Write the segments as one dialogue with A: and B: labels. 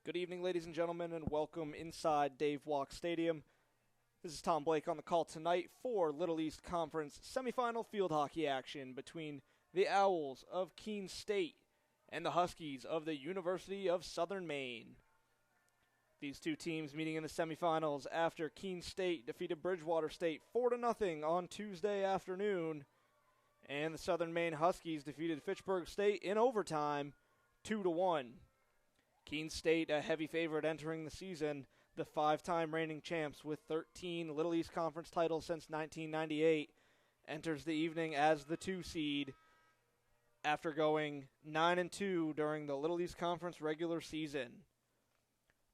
A: Good evening, ladies and gentlemen, and welcome inside Dave Walk Stadium. This is Tom Blake on the call tonight for Little East Conference semifinal field hockey action between the Owls of Keene State and the Huskies of the University of Southern Maine. These two teams meeting in the semifinals after Keene State defeated Bridgewater State 4-0 on Tuesday afternoon, and the Southern Maine Huskies defeated Fitchburg State in overtime 2-1. Keene State, a heavy favorite entering the season, the five-time reigning champs with 13 Little East Conference titles since 1998, enters the evening as the 2 seed after going 9-2 during the Little East Conference regular season.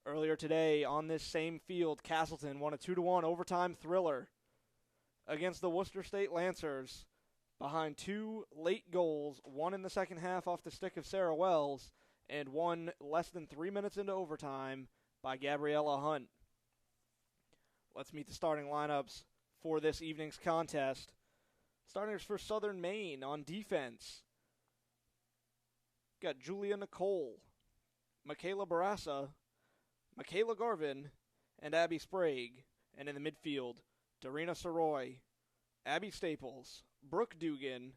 A: Earlier today, on this same field, Castleton won a 2-1 overtime thriller against the Worcester State Lancers behind 2 late goals, one in the second half off the stick of Sarah Wells, and one less than 3 minutes into overtime by Gabriella Hunt. Let's meet the starting lineups for this evening's contest. Starters for Southern Maine on defense. Got Julia Nicole, Michaela Barassa, Michaela Garvin, and Abby Sprague. And in the midfield, Darina Soroy, Abby Staples, Brooke Dugan,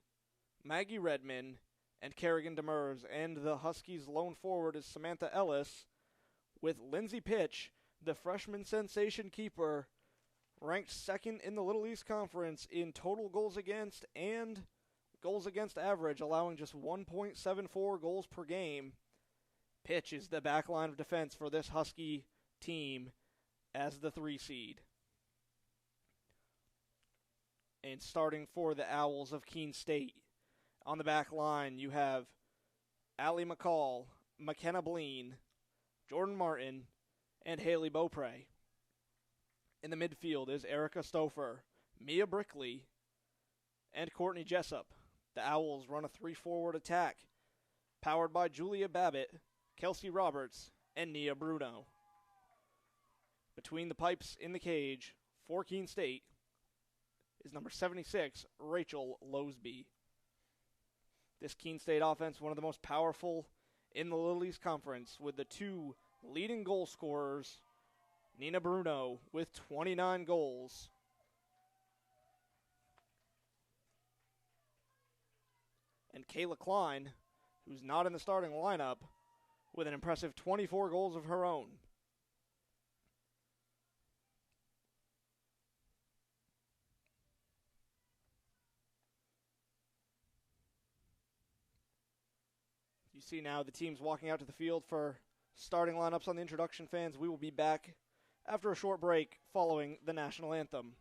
A: Maggie Redman, and Kerrigan Demers, and the Huskies' lone forward is Samantha Ellis, with Lindsay Pitch, the freshman sensation keeper, ranked second in the Little East Conference in total goals against and goals against average, allowing just 1.74 goals per game. Pitch is the back line of defense for this Husky team as the 3 seed. And starting for the Owls of Keene State, on the back line, you have Allie McCall, McKenna Bleen, Jordan Martin, and Haley Beaupre. In the midfield is Erica Stouffer, Mia Brickley, and Courtney Jessup. The Owls run a 3-forward attack, powered by Julia Babbitt, Kelsey Roberts, and Nia Bruno. Between the pipes in the cage for Keene State is number 76, Rachel Losby. This Keene State offense, one of the most powerful in the Little East Conference, with the 2 leading goal scorers, Nina Bruno with 29 goals, and Kayla Klein, who's not in the starting lineup, with an impressive 24 goals of her own. You see now the teams walking out to the field for starting lineups on the introduction fans. We will be back after a short break following the national anthem.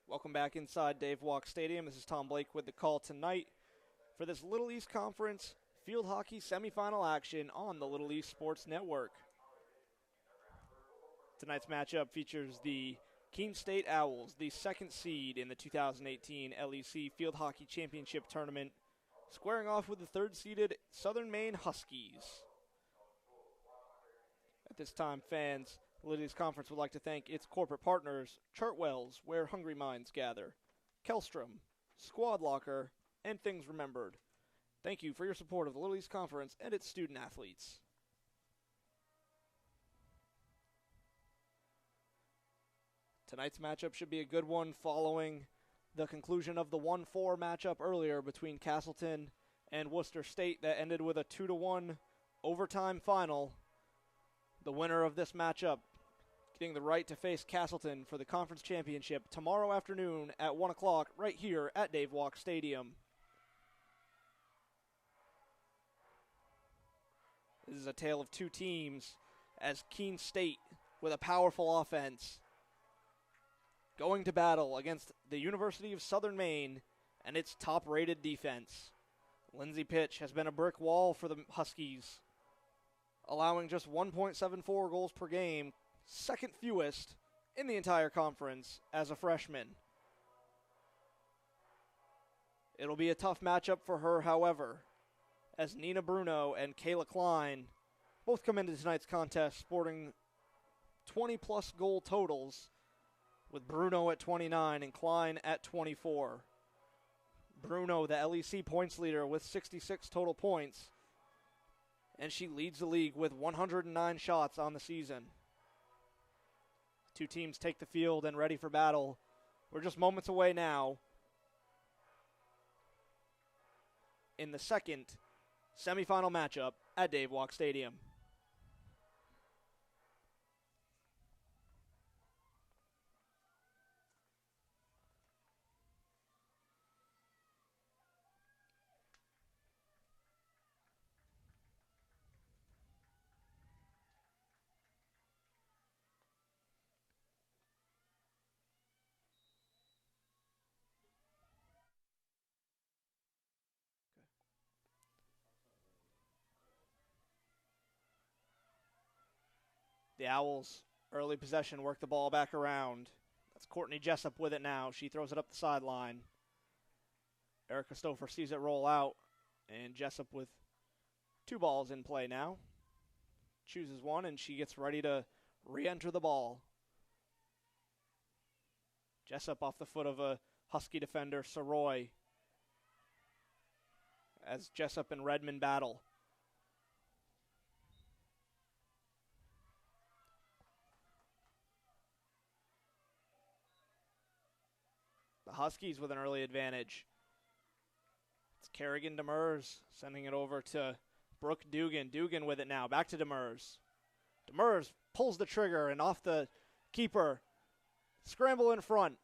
A: Welcome back inside Dave Walk Stadium. This is Tom Blake with the call tonight for this Little East Conference field hockey semifinal action on the Little East Sports Network. Tonight's matchup features the Keene State Owls, the second seed in the 2018 LEC Field Hockey Championship Tournament, squaring off with the third-seeded Southern Maine Huskies. At this time, fans, the Little East Conference would like to thank its corporate partners, Chartwells, where hungry minds gather, Kellstrom, Squad Locker, and Things Remembered. Thank you for your support of the Little East Conference and its student athletes. Tonight's matchup should be a good one following the conclusion of the 1-4 matchup earlier between Castleton and Worcester State that ended with a 2-1 overtime final. The winner of this matchup getting the right to face Castleton for the conference championship tomorrow afternoon at 1 o'clock right here at Dave Walk Stadium. This is a tale of two teams as Keene State, with a powerful offense, going to battle against the University of Southern Maine and its top-rated defense. Lindsey Pitch has been a brick wall for the Huskies, allowing just 1.74 goals per game, second fewest in the entire conference as a freshman. It'll be a tough matchup for her, however, as Nina Bruno and Kayla Klein both come into tonight's contest sporting 20-plus goal totals, with Bruno at 29 and Klein at 24. Bruno, the LEC points leader, with 66 total points, and she leads the league with 109 shots on the season. Two teams take the field and ready for battle. We're just moments away now in the second semifinal matchup at Dave Walk Stadium. The Owls, early possession, work the ball back around. That's Courtney Jessup with it now. She throws it up the sideline. Erica Stouffer sees it roll out, and Jessup with two balls in play now. Chooses one, and she gets ready to re-enter the ball. Jessup off the foot of a Husky defender, Soroy, as Jessup and Redmond battle. The Huskies with an early advantage. It's Kerrigan Demers sending it over to Brooke Dugan. Dugan with it now. Back to Demers. Demers pulls the trigger and off the keeper. Scramble in front.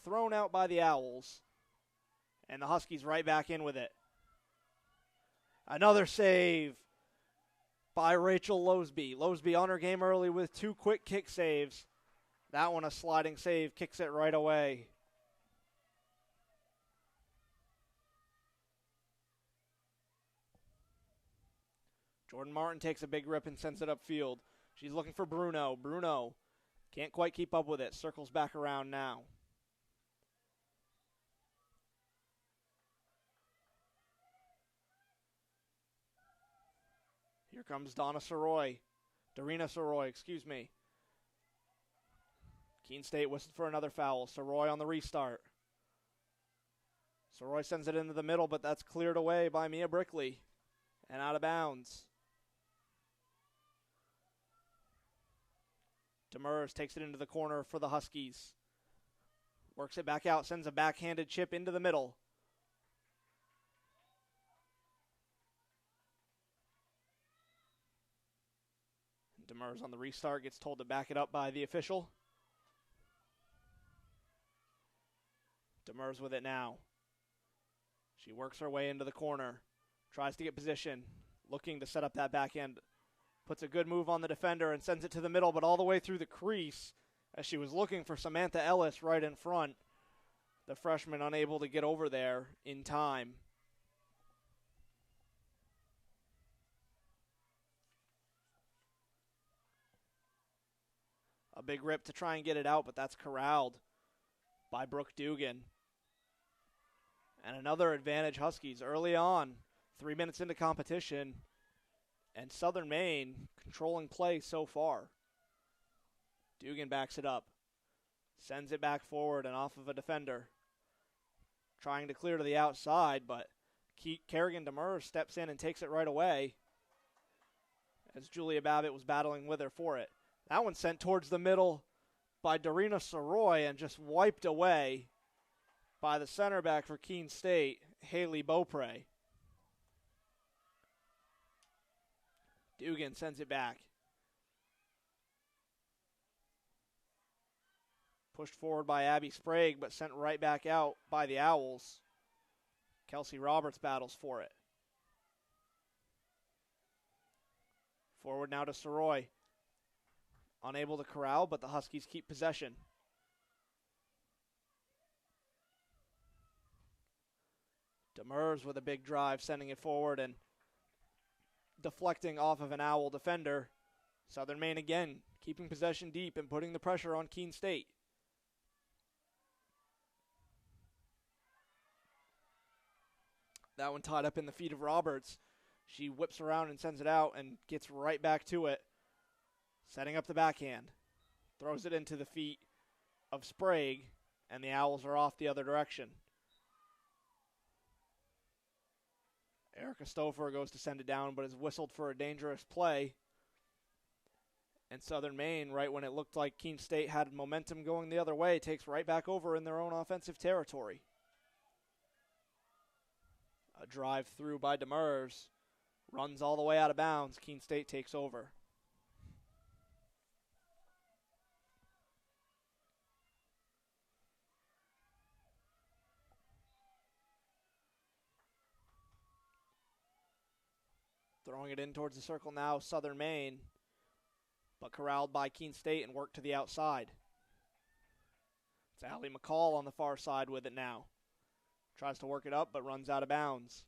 A: Thrown out by the Owls. And the Huskies right back in with it. Another save by Rachel Losby. Losby on her game early with two quick kick saves. That one a sliding save. Kicks it right away. Jordan Martin takes a big rip and sends it upfield. She's looking for Bruno. Bruno can't quite keep up with it. Circles back around now. Here comes Darina Soroy, excuse me. Keene State whistled for another foul. Soroy on the restart. Soroy sends it into the middle, but that's cleared away by Mia Brickley and out of bounds. Demers takes it into the corner for the Huskies. Works it back out, sends a backhanded chip into the middle. Demers on the restart gets told to back it up by the official. Demers with it now. She works her way into the corner. Tries to get position. Looking to set up that backhand. Puts a good move on the defender and sends it to the middle, but all the way through the crease as she was looking for Samantha Ellis right in front. The freshman unable to get over there in time. A big rip to try and get it out, but that's corralled by Brooke Dugan. And another advantage Huskies early on, 3 minutes into competition, and Southern Maine controlling play so far. Dugan backs it up, sends it back forward and off of a defender. Trying to clear to the outside, but Kerrigan Demers steps in and takes it right away as Julia Babbitt was battling with her for it. That one sent towards the middle by Darina Soroy and just wiped away by the center back for Keene State, Haley Beaupre. Dugan sends it back. Pushed forward by Abby Sprague, but sent right back out by the Owls. Kelsey Roberts battles for it. Forward now to Soroy. Unable to corral, but the Huskies keep possession. Demers with a big drive, sending it forward and deflecting off of an Owl defender. Southern Maine again, keeping possession deep and putting the pressure on Keene State. That one tied up in the feet of Roberts. She whips around and sends it out and gets right back to it. Setting up the backhand. Throws it into the feet of Sprague, and the Owls are off the other direction. Erica Stouffer goes to send it down, but is whistled for a dangerous play. And Southern Maine, right when it looked like Keene State had momentum going the other way, takes right back over in their own offensive territory. A drive through by Demers. Runs all the way out of bounds. Keene State takes over. Throwing it in towards the circle now, Southern Maine, but corralled by Keene State and worked to the outside. It's Allie McCall on the far side with it now. Tries to work it up, but runs out of bounds.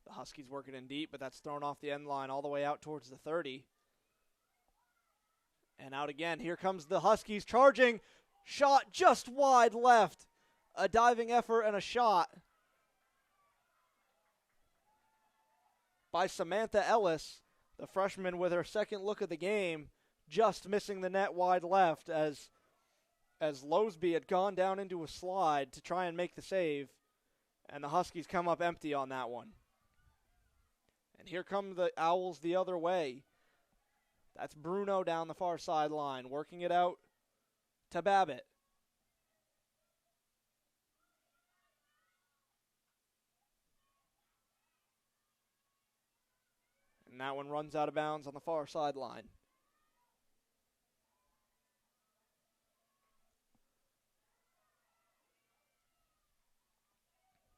A: The Huskies work it in deep, but that's thrown off the end line all the way out towards the 30. And out again. Here comes the Huskies charging. Shot just wide left. A diving effort and a shot by Samantha Ellis, the freshman with her second look of the game, just missing the net wide left as Losby had gone down into a slide to try and make the save, and the Huskies come up empty on that one. And here come the Owls the other way. That's Bruno down the far sideline, working it out to Babbitt. And that one runs out of bounds on the far sideline.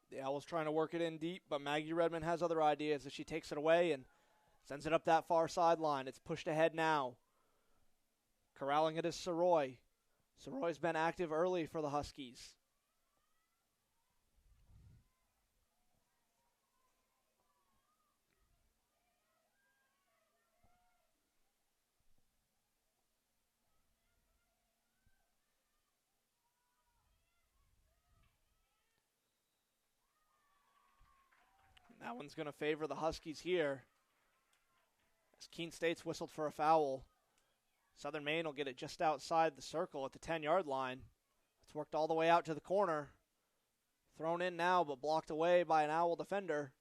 A: The Owls trying to work it in deep, but Maggie Redmond has other ideas as she takes it away and sends it up that far sideline. It's pushed ahead now. Corralling it is Soroy. Soroy's been active early for the Huskies. That one's going to favor the Huskies here, as Keene State's whistled for a foul. Southern Maine will get it just outside the circle at the 10-yard line. It's worked all the way out to the corner. Thrown in now, but blocked away by an Owl defender.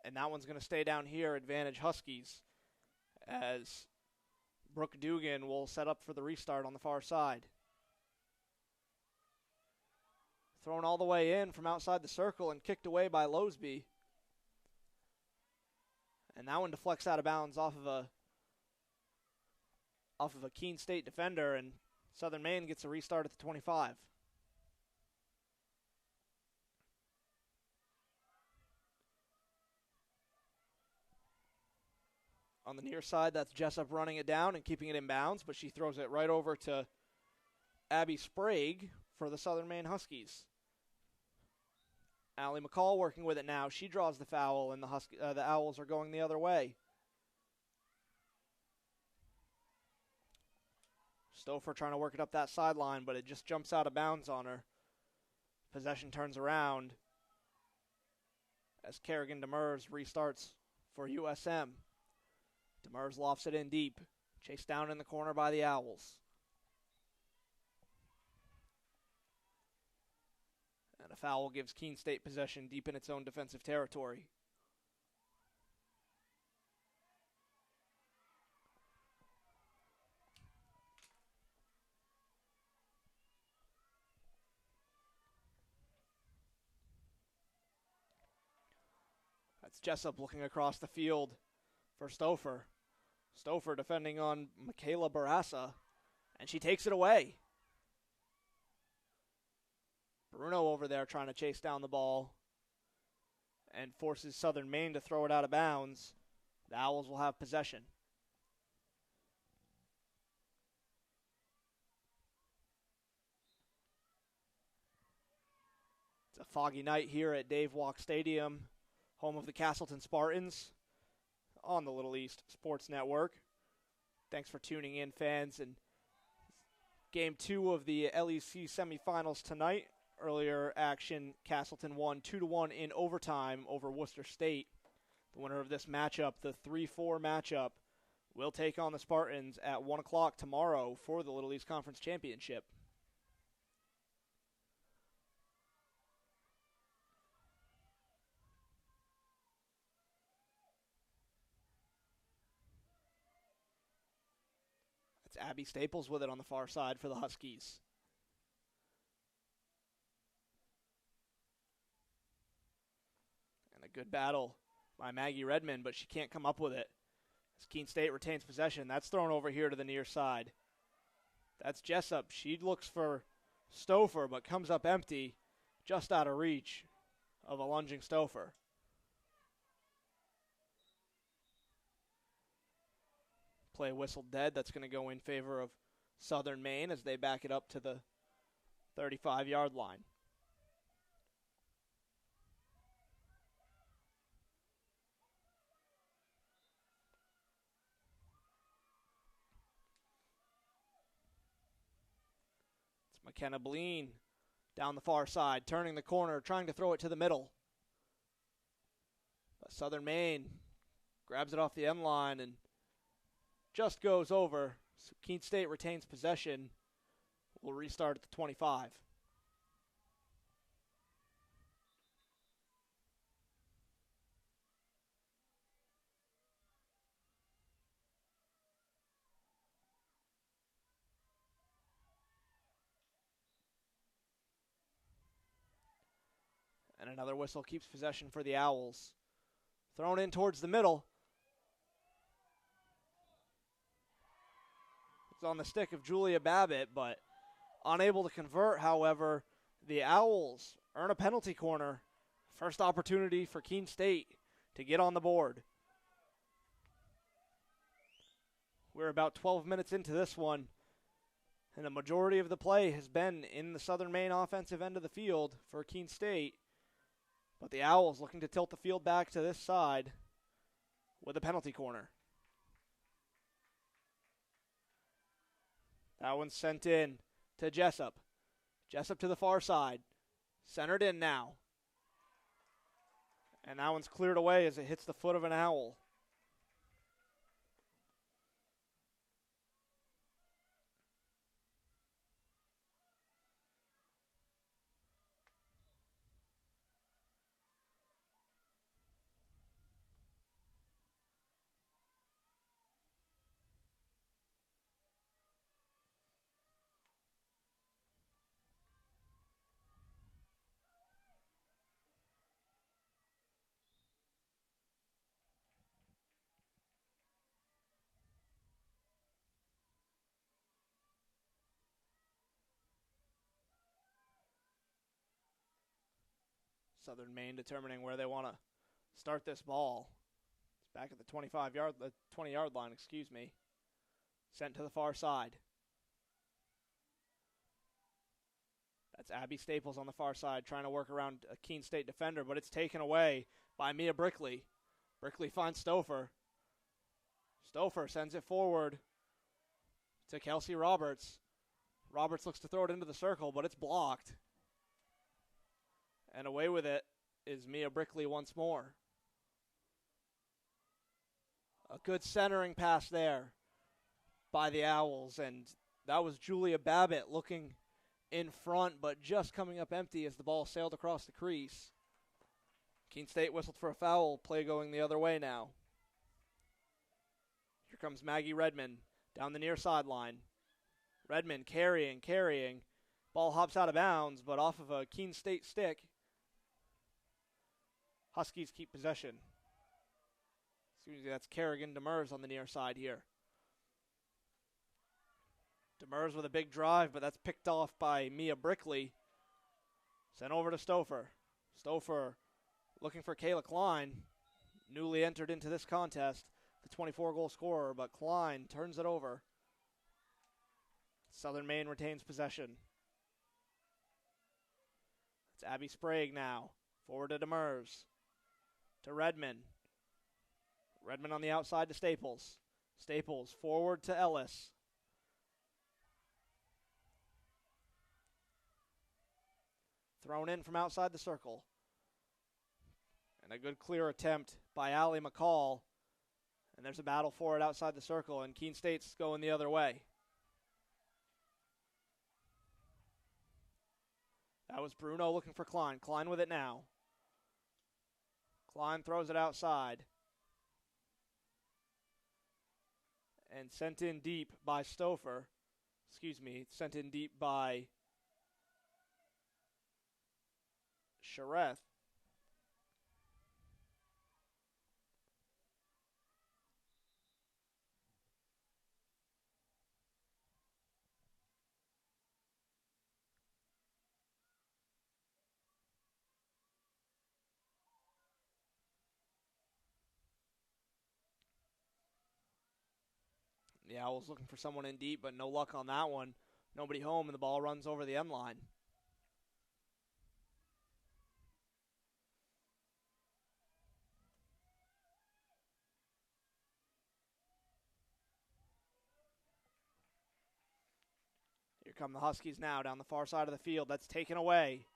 A: And that one's going to stay down here, advantage Huskies, as Brooke Dugan will set up for the restart on the far side. Thrown all the way in from outside the circle and kicked away by Losby. And that one deflects out of bounds off of off of a Keene State defender, and Southern Maine gets a restart at the 25. On the near side, that's Jessup running it down and keeping it in bounds, but she throws it right over to Abby Sprague for the Southern Maine Huskies. Allie McCall working with it now. She draws the foul, and the Owls are going the other way. Stouffer trying to work it up that sideline, but it just jumps out of bounds on her. Possession turns around as Kerrigan Demers restarts for USM. Demers lofts it in deep, chased down in the corner by the Owls. And a foul gives Keene State possession deep in its own defensive territory. That's Jessup looking across the field for Stouffer. Stouffer defending on Michaela Barassa, and she takes it away. Bruno over there trying to chase down the ball and forces Southern Maine to throw it out of bounds. The Owls will have possession. It's a foggy night here at Dave Walk Stadium, home of the Castleton Spartans, on the Little East Sports Network. Thanks for tuning in, fans. And Game 2 of the LEC semifinals tonight. Earlier action, Castleton won 2-1 in overtime over Worcester State. The winner of this matchup, the 3-4 matchup, will take on the Spartans at 1 o'clock tomorrow for the Little East Conference Championship. It's Abby Staples with it on the far side for the Huskies. And a good battle by Maggie Redmond, but she can't come up with it. As Keene State retains possession, that's thrown over here to the near side. That's Jessup. She looks for Stouffer, but comes up empty, just out of reach of a lunging Stouffer. Play whistled dead. That's going to go in favor of Southern Maine as they back it up to the 35-yard line. It's McKenna Bleen down the far side, turning the corner, trying to throw it to the middle. But Southern Maine grabs it off the end line and just goes over. So Keene State retains possession. We'll restart at the 25. And another whistle keeps possession for the Owls. Thrown in towards the middle. It's on the stick of Julia Babbitt, but unable to convert. However, the Owls earn a penalty corner. First opportunity for Keene State to get on the board. We're about 12 minutes into this one, and the majority of the play has been in the Southern Maine offensive end of the field for Keene State. But the Owls looking to tilt the field back to this side with a penalty corner. That one's sent in to Jessup. Jessup to the far side. Centered in now. And that one's cleared away as it hits the foot of an Owl. Southern Maine determining where they want to start this ball. It's back at the 20-yard line, excuse me. Sent to the far side. That's Abby Staples on the far side trying to work around a Keene State defender, but it's taken away by Mia Brickley. Brickley finds Stouffer. Stouffer sends it forward to Kelsey Roberts. Roberts looks to throw it into the circle, but it's blocked. And away with it is Mia Brickley once more. A good centering pass there by the Owls, and that was Julia Babbitt looking in front, but just coming up empty as the ball sailed across the crease. Keene State whistled for a foul, play going the other way now. Here comes Maggie Redmond down the near sideline. Redmond carrying. Ball hops out of bounds, but off of a Keene State stick. Huskies keep possession. Excuse me, that's Kerrigan Demers on the near side here. Demers with a big drive, but that's picked off by Mia Brickley. Sent over to Stouffer. Stouffer looking for Kayla Klein, newly entered into this contest, the 24-goal scorer, but Klein turns it over. Southern Maine retains possession. It's Abby Sprague now. Forward to Demers. To Redmond. Redmond on the outside to Staples. Staples forward to Ellis. Thrown in from outside the circle. And a good clear attempt by Allie McCall. And there's a battle for it outside the circle, and Keene State's going the other way. That was Bruno looking for Klein. Klein with it now. Klein throws it outside. And sent in deep by Stouffer. Sent in deep by Shareth. The Owls looking for someone in deep, but no luck on that one. Nobody home, and the ball runs over the end line. Here come the Huskies now down the far side of the field. That's taken away,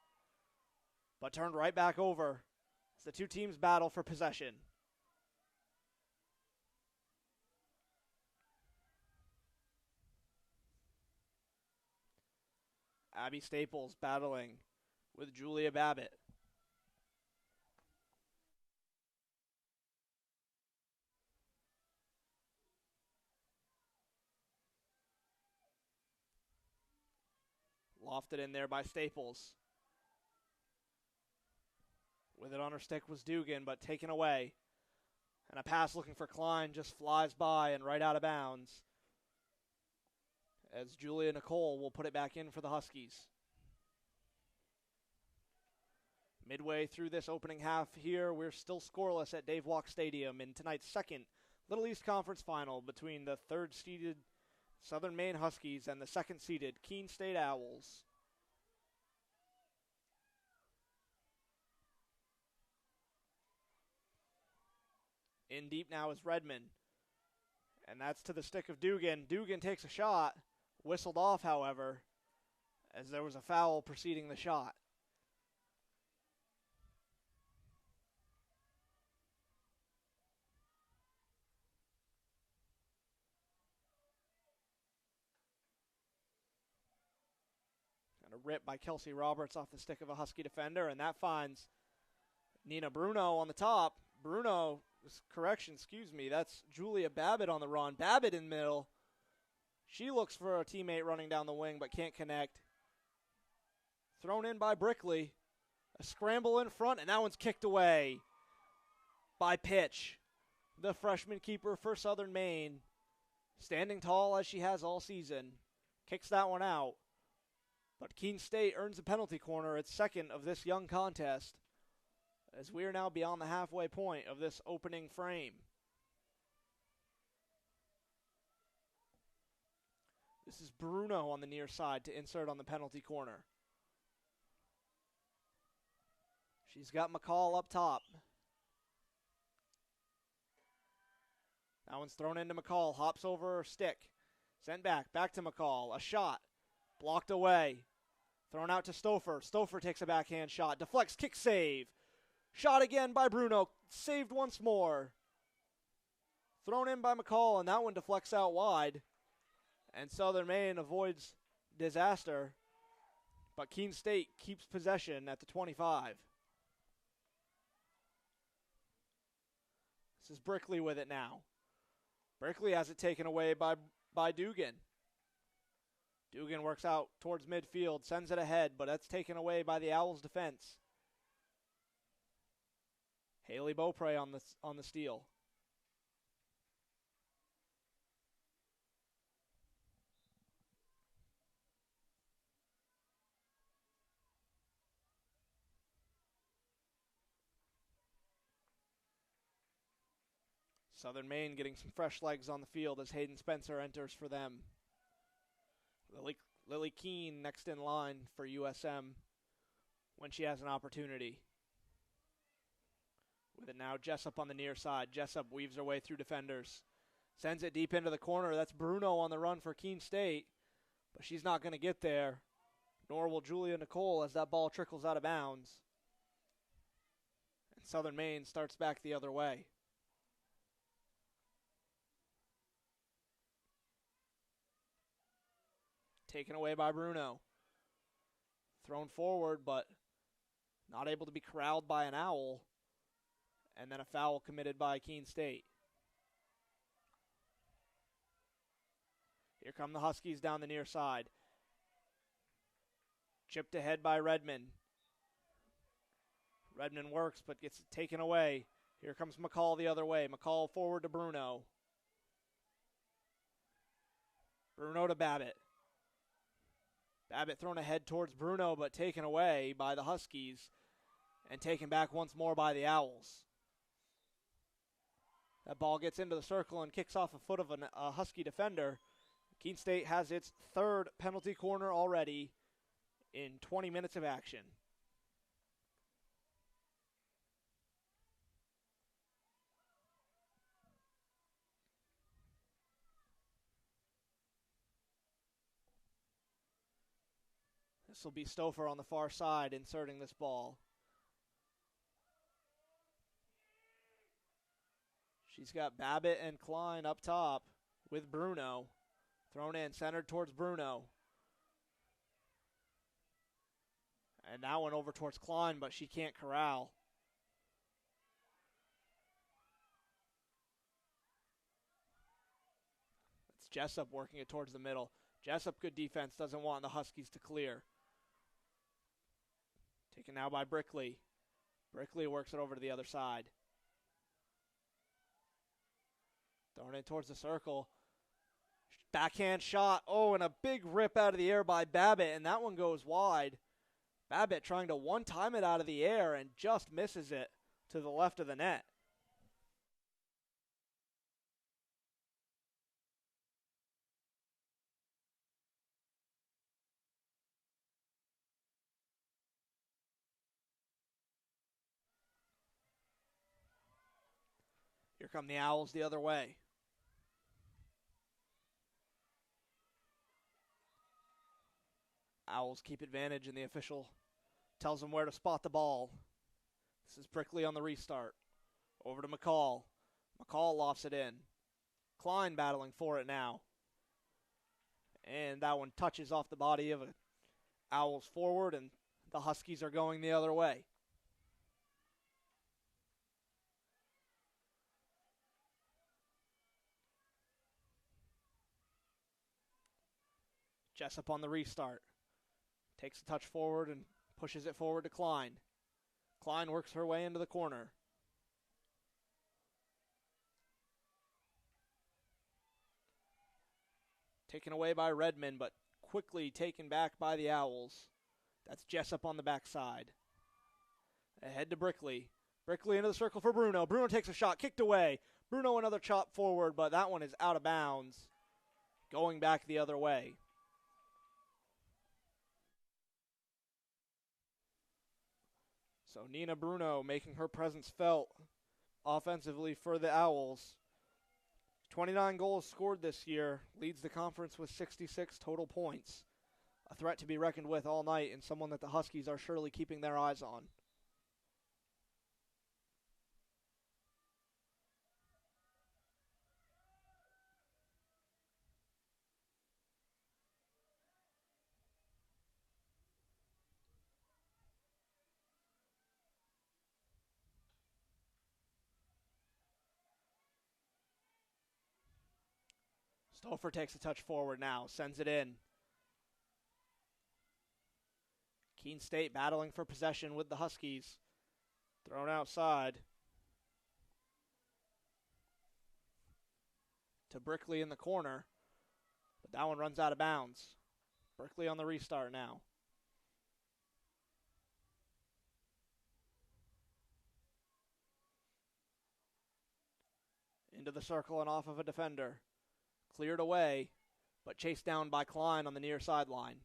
A: but turned right back over as the two teams battle for possession. Abby Staples battling with Julia Babbitt. Lofted in there by Staples. With it on her stick was Dugan, but taken away. And a pass looking for Klein just flies by and right out of bounds, as Julia Nicole will put it back in for the Huskies. Midway through this opening half here, we're still scoreless at Dave Walk Stadium in tonight's second Little East Conference final between the third-seeded Southern Maine Huskies and the second-seeded Keene State Owls. In deep now is Redmond, and that's to the stick of Dugan. Dugan takes a shot. Whistled off, however, as there was a foul preceding the shot. And a rip by Kelsey Roberts off the stick of a Husky defender, and that finds Nina Bruno on the top. That's Julia Babbitt on the run. Babbitt in middle. She looks for a teammate running down the wing, but can't connect. Thrown in by Brickley. A scramble in front, and that one's kicked away by Pitch, the freshman keeper for Southern Maine. Standing tall as she has all season. Kicks that one out. But Keene State earns a penalty corner, its second of this young contest. as we are now beyond the halfway point of this opening frame. This is Bruno on the near side to insert on the penalty corner. She's got McCall up top. That one's thrown into McCall. Hops over her stick. Sent back. Back to McCall. A shot. Blocked away. Thrown out to Stouffer. Stouffer takes a backhand shot. Deflects. Kick save. Shot again by Bruno. Saved once more. Thrown in by McCall, and that one deflects out wide. And Southern Maine avoids disaster. But Keene State keeps possession at the 25. This is Brickley with it now. Brickley has it taken away by Dugan. Dugan works out towards midfield, sends it ahead, but that's taken away by the Owls' defense. Haley Beaupre on the steal. Southern Maine getting some fresh legs on the field as Hayden Spencer enters for them. Lily Keene next in line for USM when she has an opportunity. With it now, Jessup on the near side. Jessup weaves her way through defenders. Sends it deep into the corner. That's Bruno on the run for Keene State. But she's not going to get there. Nor will Julia Nicole as that ball trickles out of bounds. And Southern Maine starts back the other way. Taken away by Bruno. Thrown forward, but not able to be corralled by an Owl. And then a foul committed by Keene State. Here come the Huskies down the near side. Chipped ahead by Redmond. Redmond works, but gets taken away. Here comes McCall the other way. McCall forward to Bruno. Bruno to Babbitt. Babbitt thrown ahead towards Bruno, but taken away by the Huskies. And taken back once more by the Owls. That ball gets into the circle and kicks off a foot of a Husky defender. Keene State has its third penalty corner already in 20 minutes of action. This will be Stouffer on the far side inserting this ball. She's got Babbitt and Klein up top with Bruno. Thrown in, centered towards Bruno. And that one over towards Klein, but she can't corral. It's Jessup working it towards the middle. Jessup, good defense, doesn't want the Huskies to clear. Taken now by Brickley. Brickley works it over to the other side. Thrown in towards the circle. Backhand shot. Oh, and a big rip out of the air by Babbitt, and that one goes wide. Babbitt trying to one-time it out of the air and just misses it to the left of the net. Here come the Owls the other way. Owls keep advantage, and the official tells them where to spot the ball. This is Brickley on the restart. Over to McCall. McCall lofts it in. Klein battling for it now. And that one touches off the body of an Owls forward, and the Huskies are going the other way. Jessup on the restart. Takes a touch forward and pushes it forward to Klein. Klein works her way into the corner. Taken away by Redmond, but quickly taken back by the Owls. That's Jessup on the backside. Ahead to Brickley. Brickley into the circle for Bruno. Bruno takes a shot, kicked away. Bruno another chop forward, but that one is out of bounds. Going back the other way. So Nina Bruno making her presence felt offensively for the Owls. 29 goals scored this year, leads the conference with 66 total points. A threat to be reckoned with all night and someone that the Huskies are surely keeping their eyes on. Stouffer takes a touch forward now, sends it in. Keene State battling for possession with the Huskies. Thrown outside. To Brickley in the corner. But that one runs out of bounds. Brickley on the restart now. Into the circle and off of a defender. Cleared away, but chased down by Klein on the near sideline.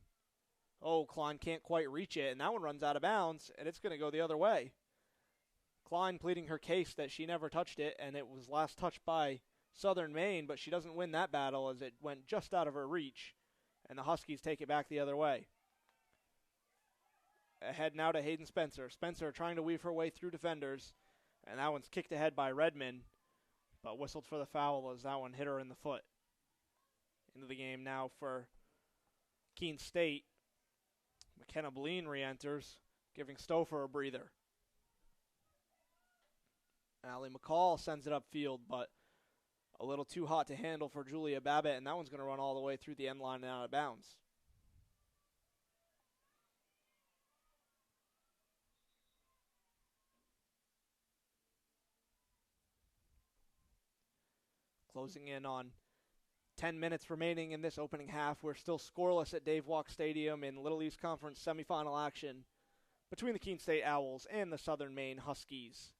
A: Oh, Klein can't quite reach it, and that one runs out of bounds, and it's going to go the other way. Klein pleading her case that she never touched it, and it was last touched by Southern Maine, but she doesn't win that battle as it went just out of her reach, and the Huskies take it back the other way. Ahead now to Hayden Spencer. Spencer trying to weave her way through defenders, and that one's kicked ahead by Redmond, but whistled for the foul as that one hit her in the foot. Into the game now for Keene State. McKenna Beleen re-enters, giving Stouffer a breather. Allie McCall sends it upfield, but a little too hot to handle for Julia Babbitt, and that one's going to run all the way through the end line and out of bounds. Closing in on 10 minutes remaining in this opening half. We're still scoreless at Dave Walk Stadium in Little East Conference semifinal action between the Keene State Owls and the Southern Maine Huskies.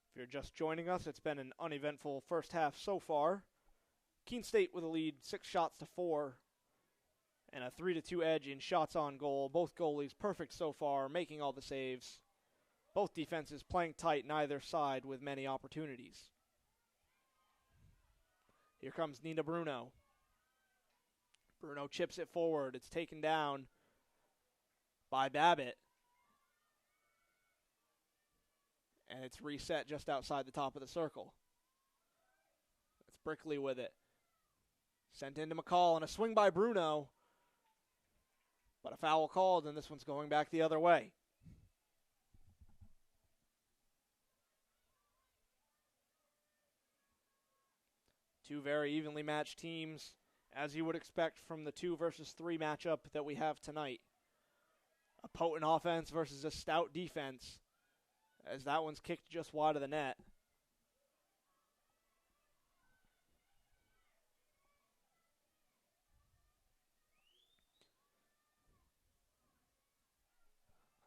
A: If you're just joining us, it's been an uneventful first half so far. Keene State with a lead 6-4 and a 3-2 edge in shots on goal. Both goalies perfect so far, making all the saves. Both defenses playing tight, neither side with many opportunities. Here comes Nina Bruno. Bruno chips it forward. It's taken down by Babbitt. And it's reset just outside the top of the circle. It's Brickley with it. Sent into McCall and a swing by Bruno. But a foul called, and this one's going back the other way. Two very evenly matched teams, as you would expect from the 2 versus 3 matchup that we have tonight. A potent offense versus a stout defense, as that one's kicked just wide of the net.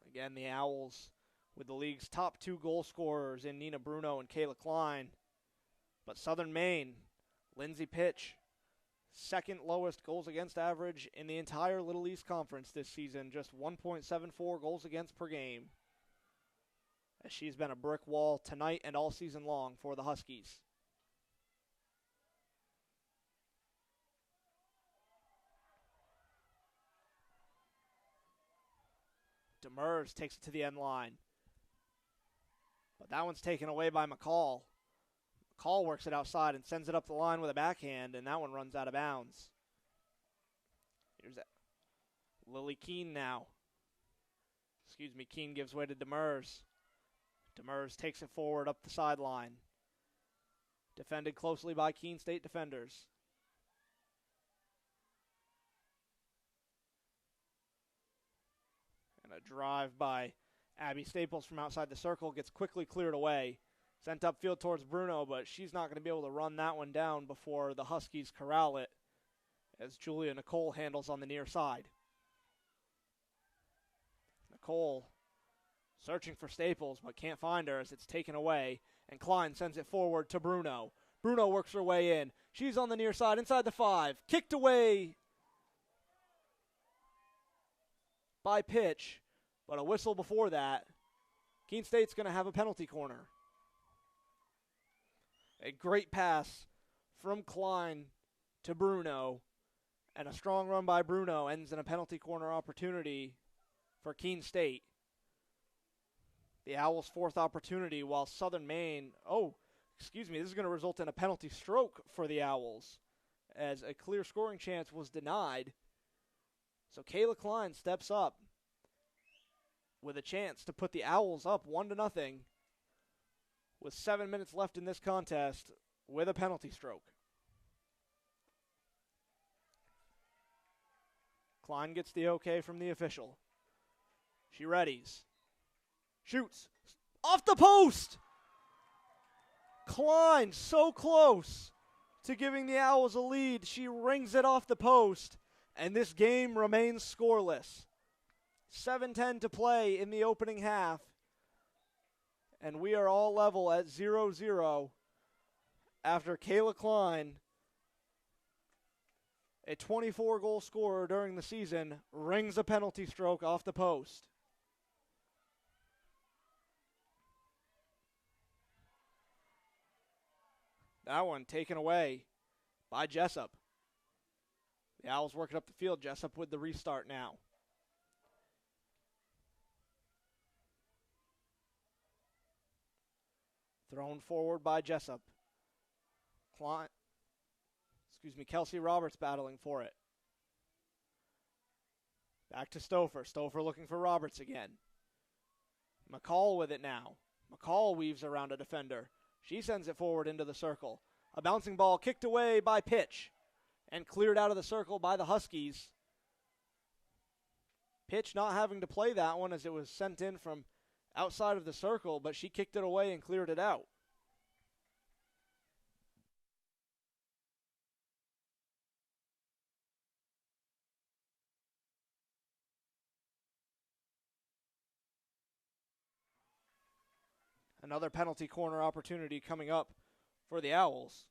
A: Again, the Owls with the league's top 2 goal scorers in Nina Bruno and Kayla Klein. But Southern Maine, Lindsay Pitch, second lowest goals against average in the entire Little East Conference this season, just 1.74 goals against per game. As she's been a brick wall tonight and all season long for the Huskies. Demers takes it to the end line. But that one's taken away by McCall. McCall works it outside and sends it up the line with a backhand, and that one runs out of bounds. Here's that. Lily Keene now. Keene gives way to Demers. Demers takes it forward up the sideline. Defended closely by Keene State defenders. And a drive by Abby Staples from outside the circle gets quickly cleared away. Sent upfield towards Bruno, but she's not going to be able to run that one down before the Huskies corral it, as Julia Nicole handles on the near side. Nicole Searching for Staples, but can't find her as it's taken away. And Klein sends it forward to Bruno. Bruno works her way in. She's on the near side, inside the 5. Kicked away by Pitch, but a whistle before that. Keene State's going to have a penalty corner. A great pass from Klein to Bruno, and a strong run by Bruno ends in a penalty corner opportunity for Keene State. The Owls' 4th opportunity, while Southern Maine, this is going to result in a penalty stroke for the Owls, as a clear scoring chance was denied. So Kayla Klein steps up with a chance to put the Owls up 1-0 with 7 minutes left in this contest with a penalty stroke. Klein gets the okay from the official. She readies. Shoots. Off the post! Klein so close to giving the Owls a lead. She rings it off the post, and this game remains scoreless. 7:10 to play in the opening half, and we are all level at 0-0 after Kayla Klein, a 24-goal scorer during the season, rings a penalty stroke off the post. That one taken away by Jessup. The Owls working up the field. Jessup with the restart now. Thrown forward by Jessup. Kelsey Roberts battling for it. Back to Stouffer. Stouffer looking for Roberts again. McCall with it now. McCall weaves around a defender. She sends it forward into the circle. A bouncing ball kicked away by Pitch and cleared out of the circle by the Huskies. Pitch not having to play that one as it was sent in from outside of the circle, but she kicked it away and cleared it out. Another penalty corner opportunity coming up for the Owls.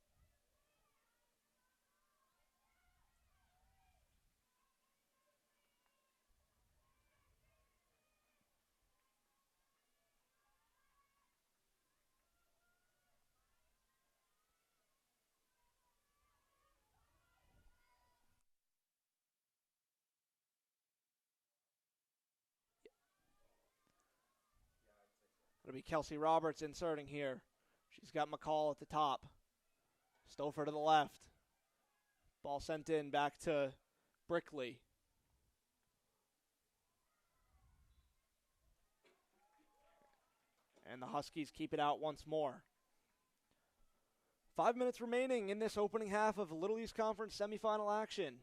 A: It'll be Kelsey Roberts inserting here. She's got McCall at the top. Stouffer to the left. Ball sent in back to Brickley. And the Huskies keep it out once more. 5 minutes remaining in this opening half of Little East Conference semifinal action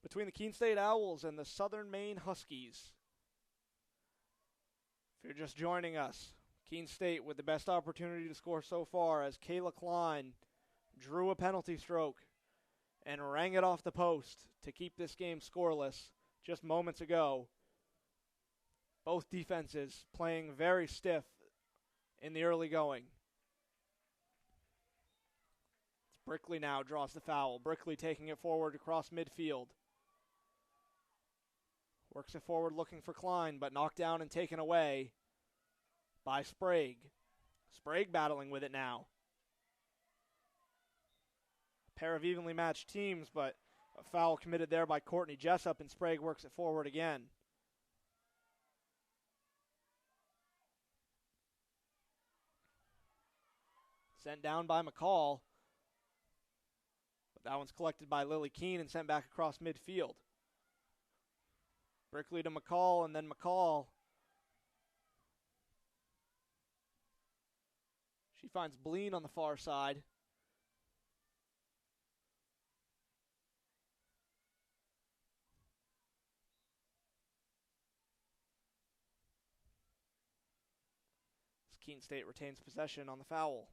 A: between the Keene State Owls and the Southern Maine Huskies. If you're just joining us, Keene State with the best opportunity to score so far as Kayla Klein drew a penalty stroke and rang it off the post to keep this game scoreless just moments ago. Both defenses playing very stiff in the early going. Brickley now draws the foul. Brickley taking it forward across midfield. Works it forward looking for Klein, but knocked down and taken away by Sprague. Sprague battling with it now. A pair of evenly matched teams, but a foul committed there by Courtney Jessup, and Sprague works it forward again. Sent down by McCall. But that one's collected by Lily Keene and sent back across midfield. Brickley to McCall, and then McCall. She finds Bleen on the far side. Keene State retains possession on the foul.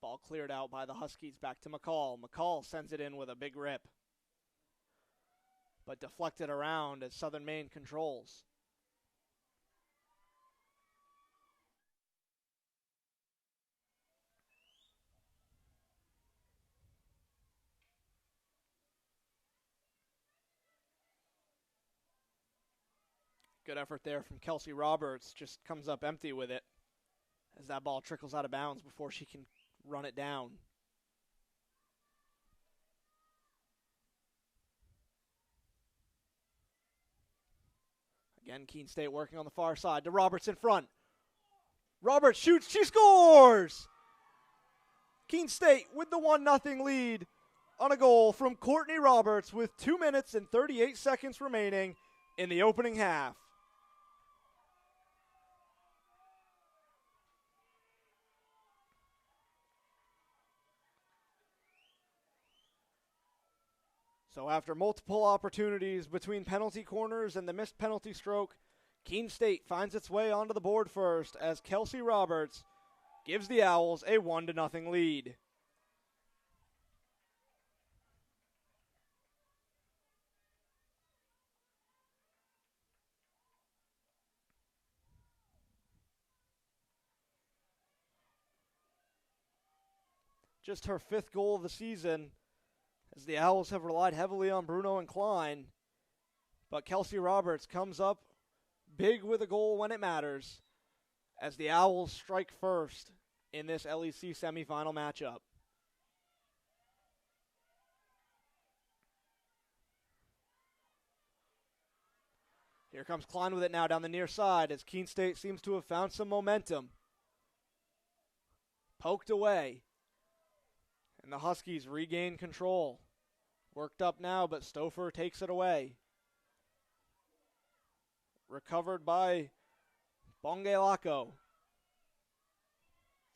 A: Ball cleared out by the Huskies, back to McCall. McCall sends it in with a big rip, but deflected around as Southern Maine controls. Good effort there from Kelsey Roberts, just comes up empty with it as that ball trickles out of bounds before she can run it down. Again, Keene State working on the far side to Roberts in front. Roberts shoots, she scores! Keene State with the 1-0 lead on a goal from Courtney Roberts with 2 minutes and 38 seconds remaining in the opening half. So after multiple opportunities between penalty corners and the missed penalty stroke, Keene State finds its way onto the board first as Kelsey Roberts gives the Owls a 1-0 lead. Just her 5th goal of the season, as the Owls have relied heavily on Bruno and Klein. But Kelsey Roberts comes up big with a goal when it matters, as the Owls strike first in this LEC semifinal matchup. Here comes Klein with it now down the near side as Keene State seems to have found some momentum. Poked away, and the Huskies regain control. Worked up now, but Stouffer takes it away. Recovered by Bongelako.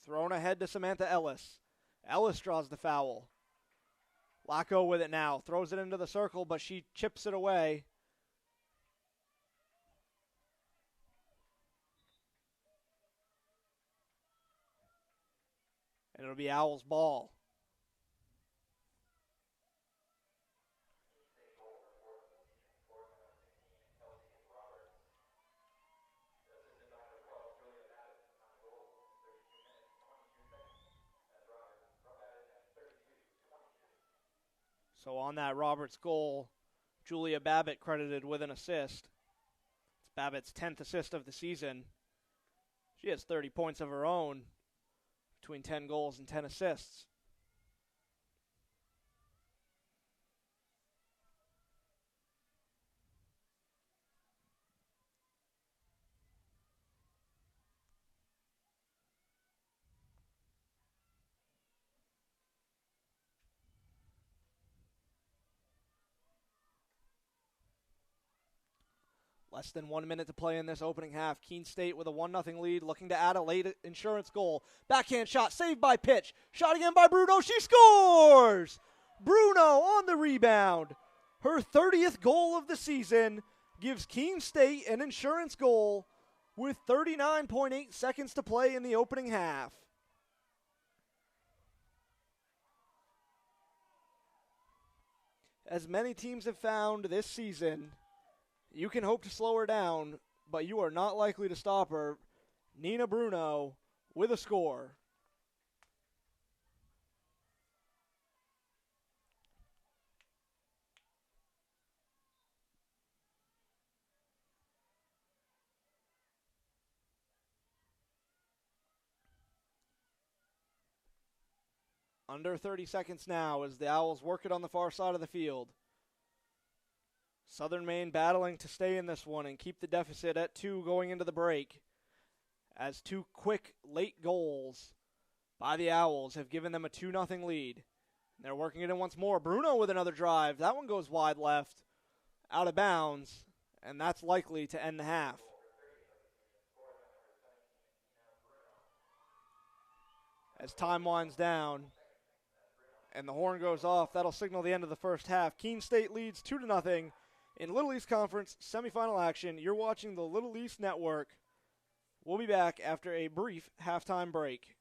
A: Thrown ahead to Samantha Ellis. Ellis draws the foul. Lacko with it now. Throws it into the circle, but she chips it away. And it'll be Owls' ball. So on that Roberts goal, Julia Babbitt credited with an assist. It's Babbitt's 10th assist of the season. She has 30 points of her own between 10 goals and 10 assists. Less than 1 minute to play in this opening half. Keene State with a 1-0 lead, looking to add a late insurance goal. Backhand shot, saved by Pitch. Shot again by Bruno, she scores! Bruno on the rebound. Her 30th goal of the season gives Keene State an insurance goal with 39.8 seconds to play in the opening half. As many teams have found this season, you can hope to slow her down, but you are not likely to stop her. Nina Bruno with a score. Under 30 seconds now as the Owls work it on the far side of the field. Southern Maine battling to stay in this one and keep the deficit at 2 going into the break, as 2 quick late goals by the Owls have given them a 2-0 lead. And they're working it in once more. Bruno with another drive. That one goes wide left, out of bounds, and that's likely to end the half. As time winds down and the horn goes off, that'll signal the end of the first half. Keene State leads 2-0 in Little East Conference semifinal action. You're watching the Little East Network. We'll be back after a brief halftime break.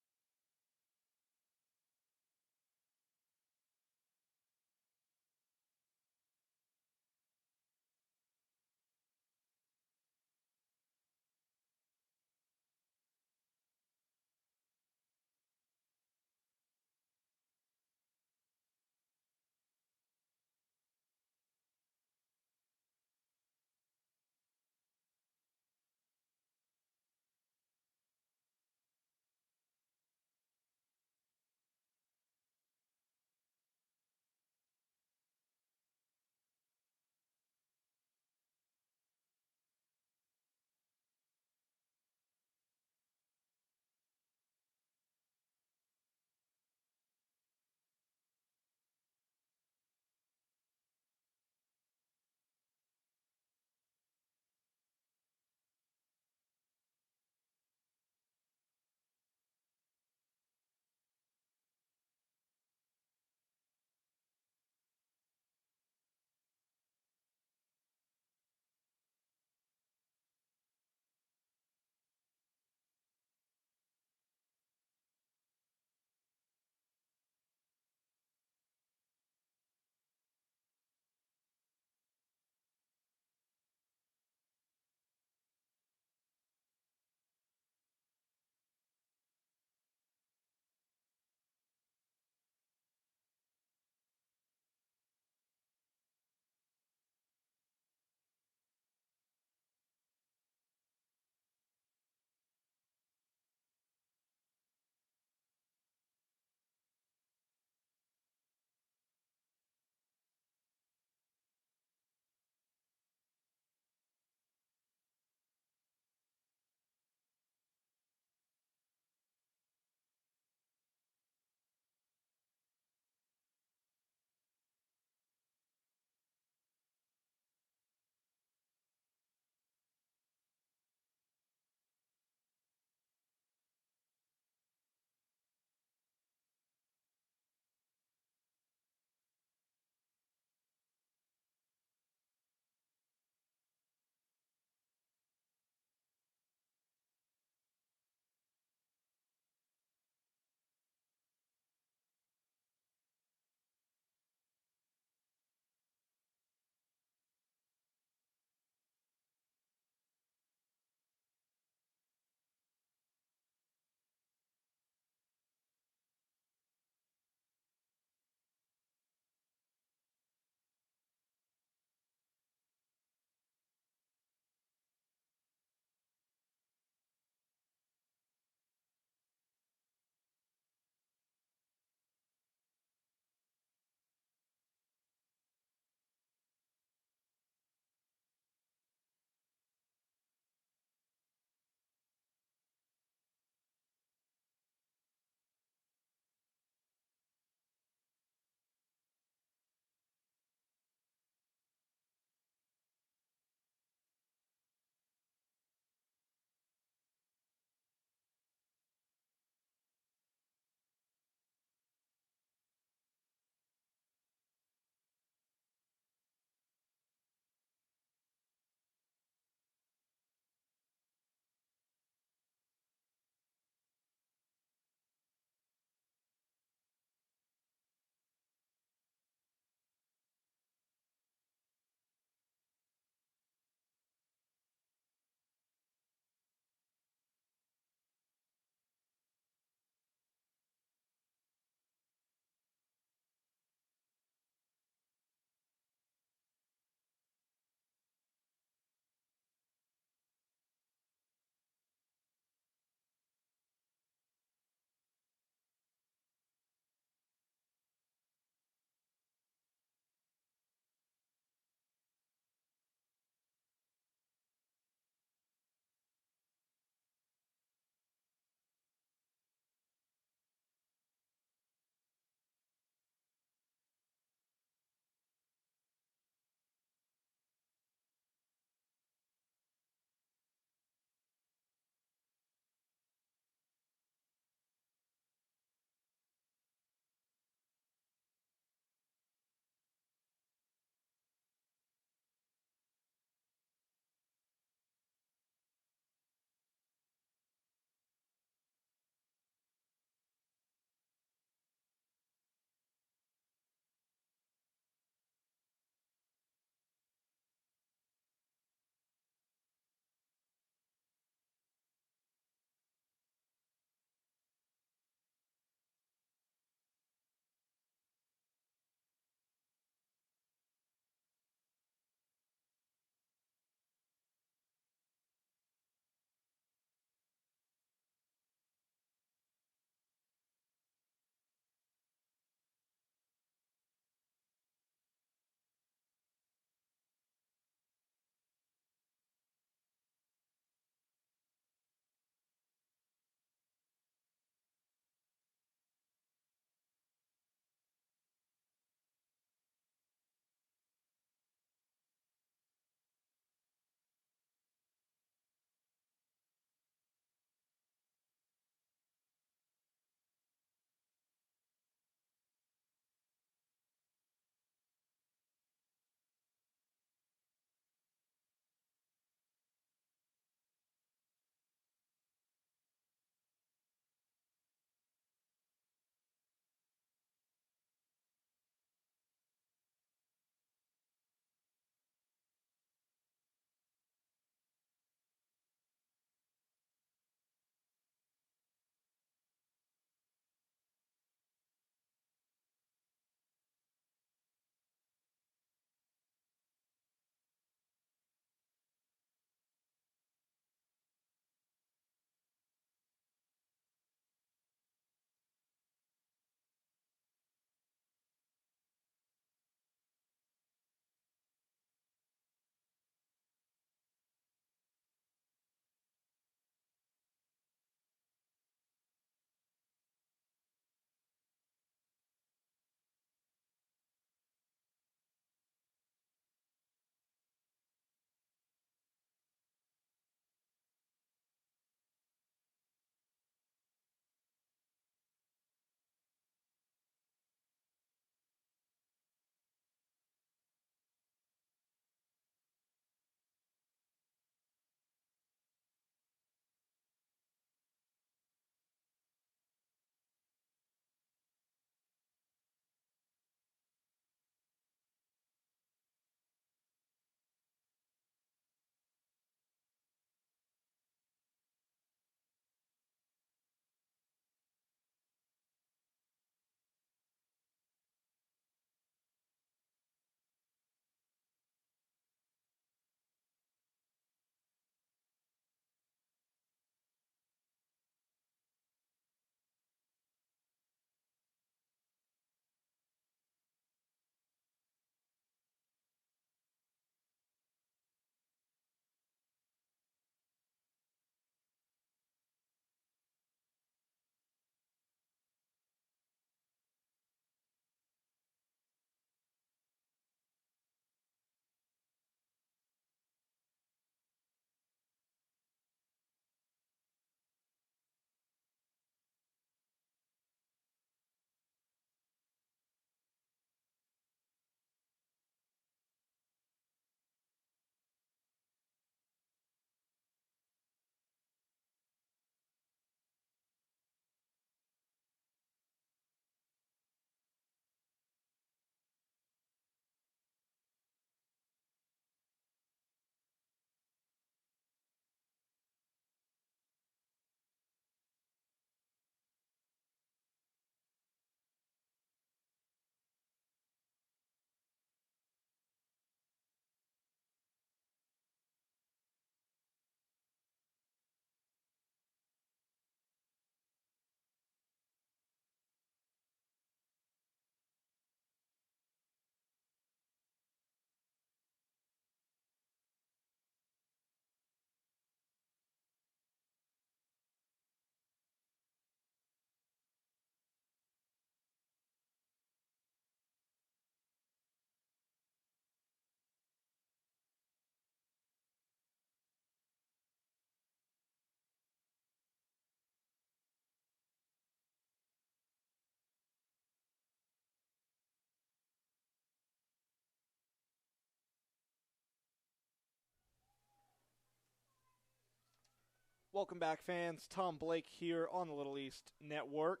A: Welcome back, fans. Tom Blake here on the Little East Network.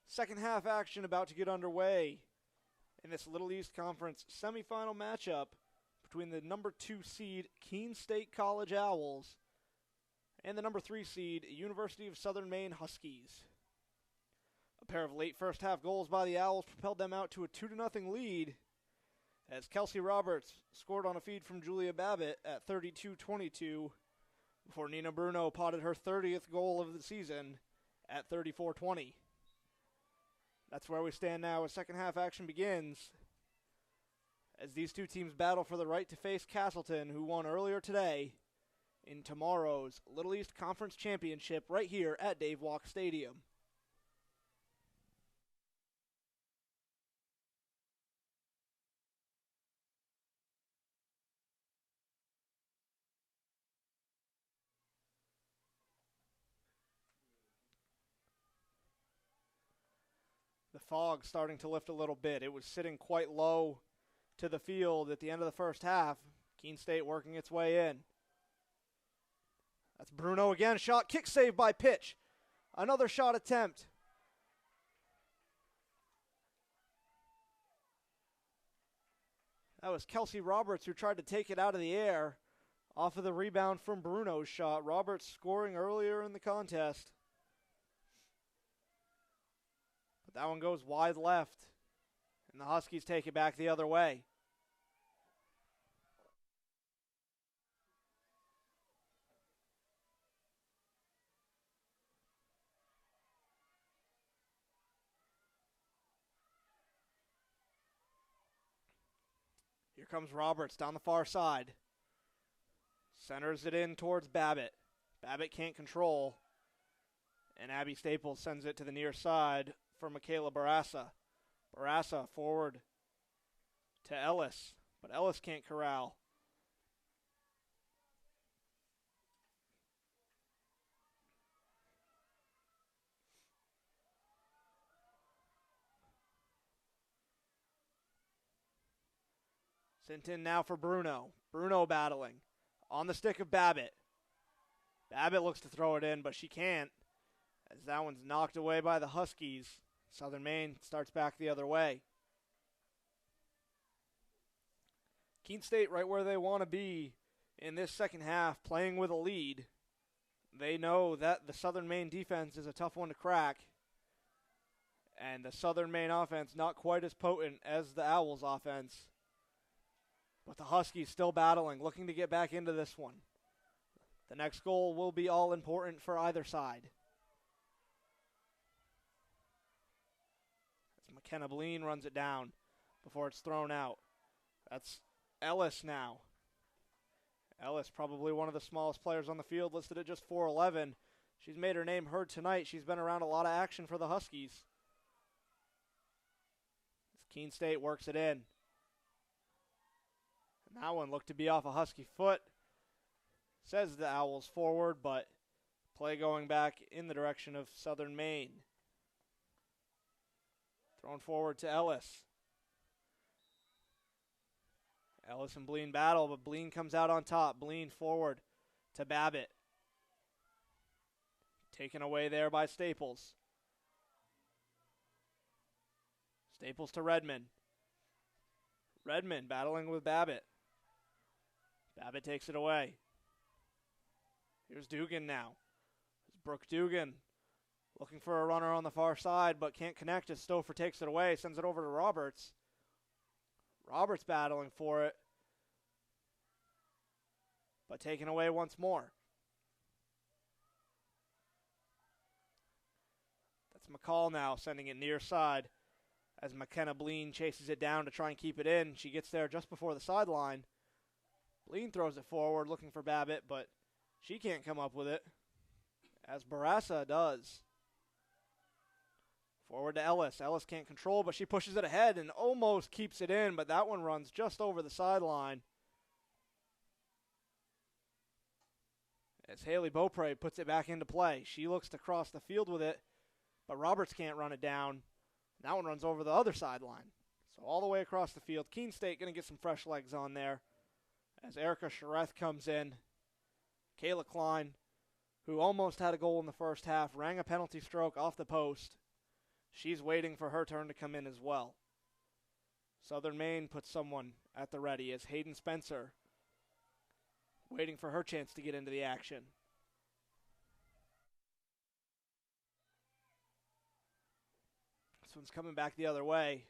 A: Second half action about to get underway in this Little East Conference semifinal matchup between the number 2 seed Keene State College Owls and the number 3 seed University of Southern Maine Huskies. A pair of late first half goals by the Owls propelled them out to a 2-0 lead as Kelsey Roberts scored on a feed from Julia Babbitt at 32-22 before Nina Bruno potted her 30th goal of the season at 34-20. That's where we stand now as second half action begins as these two teams battle for the right to face Castleton, who won earlier today in tomorrow's Little East Conference Championship right here at Dave Walk Stadium. The fog starting to lift a little bit. It was sitting quite low to the field at the end of the first half. Keene State working its way in. That's Bruno again. Shot, kick save by Pitch. Another shot attempt. That was Kelsey Roberts who tried to take it out of the air off of the rebound from Bruno's shot. Roberts scoring earlier in the contest. But that one goes wide left, and the Huskies take it back the other way. Here comes Roberts down the far side. Centers it in towards Babbitt. Babbitt can't control. And Abby Staples sends it to the near side for Michaela Barassa. Barassa forward to Ellis. But Ellis can't corral. Sent in now for Bruno. Bruno battling. On the stick of Babbitt. Babbitt looks to throw it in, but she can't, as that one's knocked away by the Huskies. Southern Maine starts back the other way. Keene State right where they want to be in this second half, playing with a lead. They know that the Southern Maine defense is a tough one to crack, and the Southern Maine offense not quite as potent as the Owls offense. But the Huskies still battling, looking to get back into this one. The next goal will be all important for either side. As McKenna Bleen runs it down before it's thrown out. That's Ellis now. Ellis, probably one of the smallest players on the field, listed at just 4'11". She's made her name heard tonight. She's been around a lot of action for the Huskies. As Keene State works it in. And that one looked to be off a Husky foot. Says the Owls forward, but play going back in the direction of Southern Maine. Thrown forward to Ellis. Ellis and Bleen battle, but Bleen comes out on top. Bleen forward to Babbitt. Taken away there by Staples. Staples to Redmond. Redmond battling with Babbitt. Babbitt takes it away. Here's Dugan now. It's Brooke Dugan looking for a runner on the far side, but can't connect as Stouffer takes it away, sends it over to Roberts. Roberts battling for it, but taken away once more. That's McCall now sending it near side as McKenna Bleen chases it down to try and keep it in. She gets there just before the sideline. Bleen throws it forward looking for Babbitt, but she can't come up with it, as Barassa does. Forward to Ellis. Ellis can't control, but she pushes it ahead and almost keeps it in, but that one runs just over the sideline. As Haley Beaupre puts it back into play. She looks to cross the field with it, but Roberts can't run it down. That one runs over the other sideline. So all the way across the field. Keene State going to get some fresh legs on there as Erica Shareth comes in. Kayla Klein, who almost had a goal in the first half, rang a penalty stroke off the post. She's waiting for her turn to come in as well. Southern Maine puts someone at the ready as Hayden Spencer waiting for her chance to get into the action. This one's coming back the other way.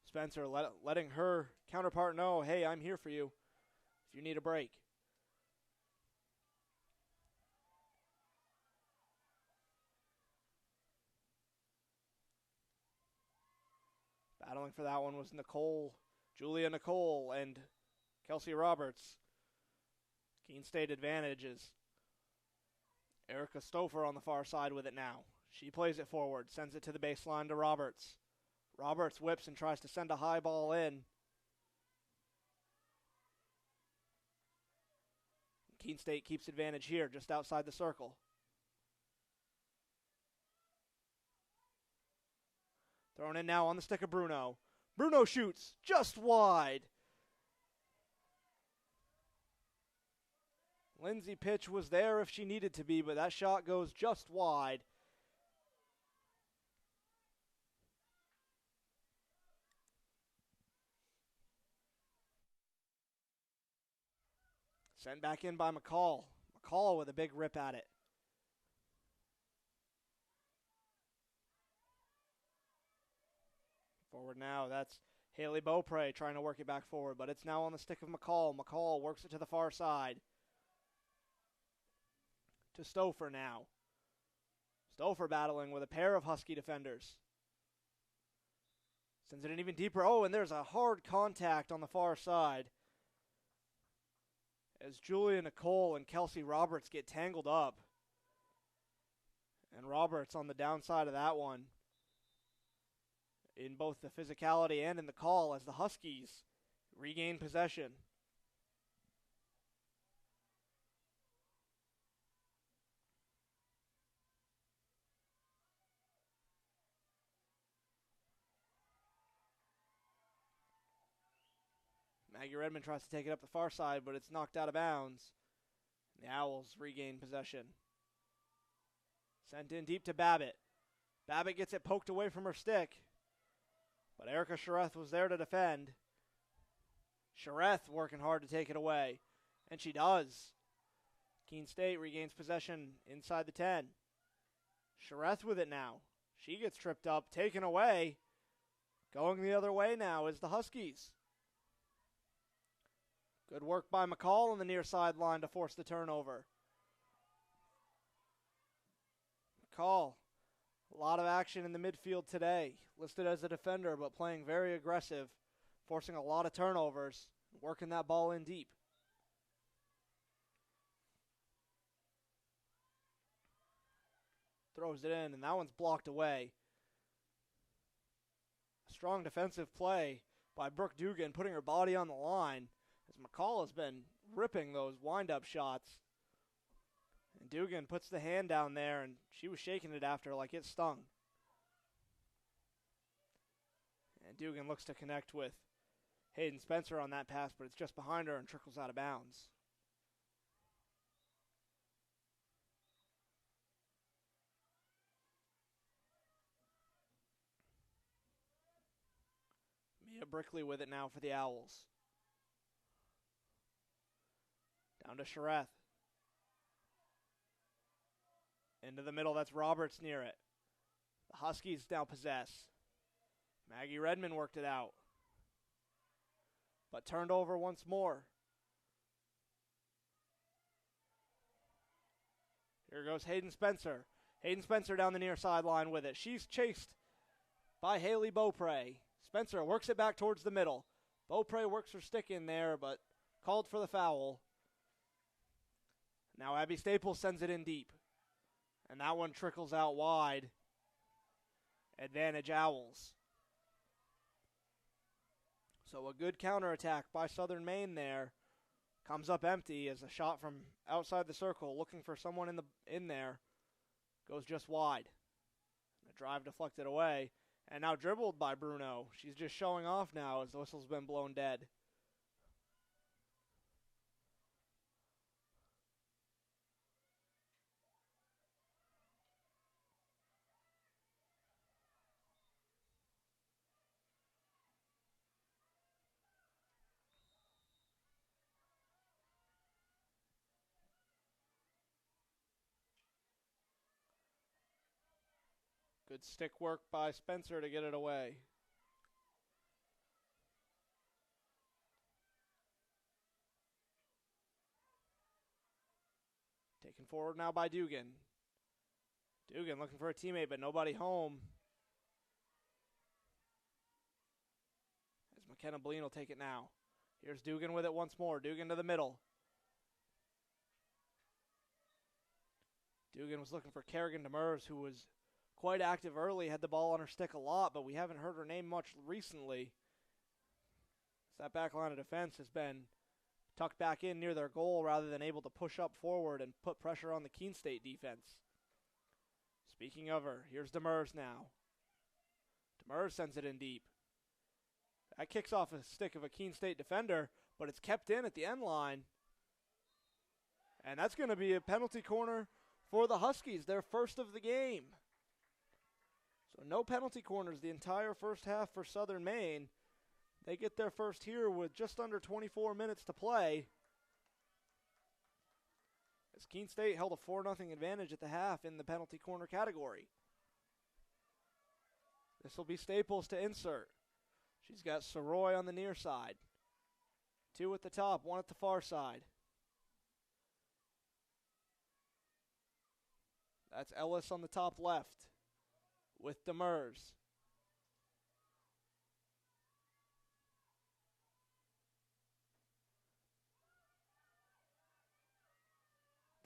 A: Spencer letting her counterpart know, hey, I'm here for you if you need a break. Battling for that one was Julia Nicole, and Kelsey Roberts. Keene State advantages. Erica Stouffer on the far side with it now. She plays it forward, sends it to the baseline to Roberts. Roberts whips and tries to send a high ball in. Keene State keeps advantage here, just outside the circle. Thrown in now on the stick of Bruno. Bruno shoots just wide. Lindsay Pitch was there if she needed to be, but that shot goes just wide. Sent back in by McCall. McCall with a big rip at it. Forward now, that's Haley Beaupre trying to work it back forward, but it's now on the stick of McCall. McCall works it to the far side. To Stouffer now. Stouffer battling with a pair of Husky defenders. Sends it in even deeper. Oh, and there's a hard contact on the far side. As Julia Nicole and Kelsey Roberts get tangled up. And Roberts on the downside of that one. In both the physicality and in the call as the Huskies regain possession. Maggie Redmond tries to take it up the far side, but it's knocked out of bounds. The Owls regain possession. Sent in deep to Babbitt. Babbitt gets it poked away from her stick. But Erica Shareth was there to defend. Shareth working hard to take it away. And she does. Keene State regains possession inside the 10. Shareth with it now. She gets tripped up, taken away. Going the other way now is the Huskies. Good work by McCall on the near sideline to force the turnover. McCall. A lot of action in the midfield today. Listed as a defender, but playing very aggressive. Forcing a lot of turnovers. Working that ball in deep. Throws it in, and that one's blocked away. A strong defensive play by Brooke Dugan, putting her body on the line. As McCall has been ripping those wind-up shots. And Dugan puts the hand down there, and she was shaking it after like it stung. And Dugan looks to connect with Hayden Spencer on that pass, but it's just behind her and trickles out of bounds. Mia Brickley with it now for the Owls. Down to Shareth. Into the middle, that's Roberts near it. The Huskies now possess. Maggie Redmond worked it out. But turned over once more. Here goes Hayden Spencer. Hayden Spencer down the near sideline with it. She's chased by Haley Beaupre. Spencer works it back towards the middle. Beaupre works her stick in there, but called for the foul. Now Abby Staples sends it in deep. And that one trickles out wide. Advantage Owls. So a good counterattack by Southern Maine there. Comes up empty as a shot from outside the circle, looking for someone in there. Goes just wide. A drive deflected away. And now dribbled by Bruno. She's just showing off now as the whistle's been blown dead. Good stick work by Spencer to get it away. Taken forward now by Dugan. Dugan looking for a teammate, but nobody home. As McKenna Bleen will take it now. Here's Dugan with it once more. Dugan to the middle. Dugan was looking for Kerrigan Demers, who was quite active early, had the ball on her stick a lot, but we haven't heard her name much recently. That back line of defense has been tucked back in near their goal rather than able to push up forward and put pressure on the Keene State defense. Speaking of her, here's Demers now. Demers sends it in deep. That kicks off a stick of a Keene State defender, but it's kept in at the end line. And that's going to be a penalty corner for the Huskies, their first of the game. So no penalty corners the entire first half for Southern Maine. They get their first here with just under 24 minutes to play. As Keene State held a 4-0 advantage at the half in the penalty corner category. This will be Staples to insert. She's got Soroy on the near side. 2 at the top, 1 at the far side. That's Ellis on the top left with Demers.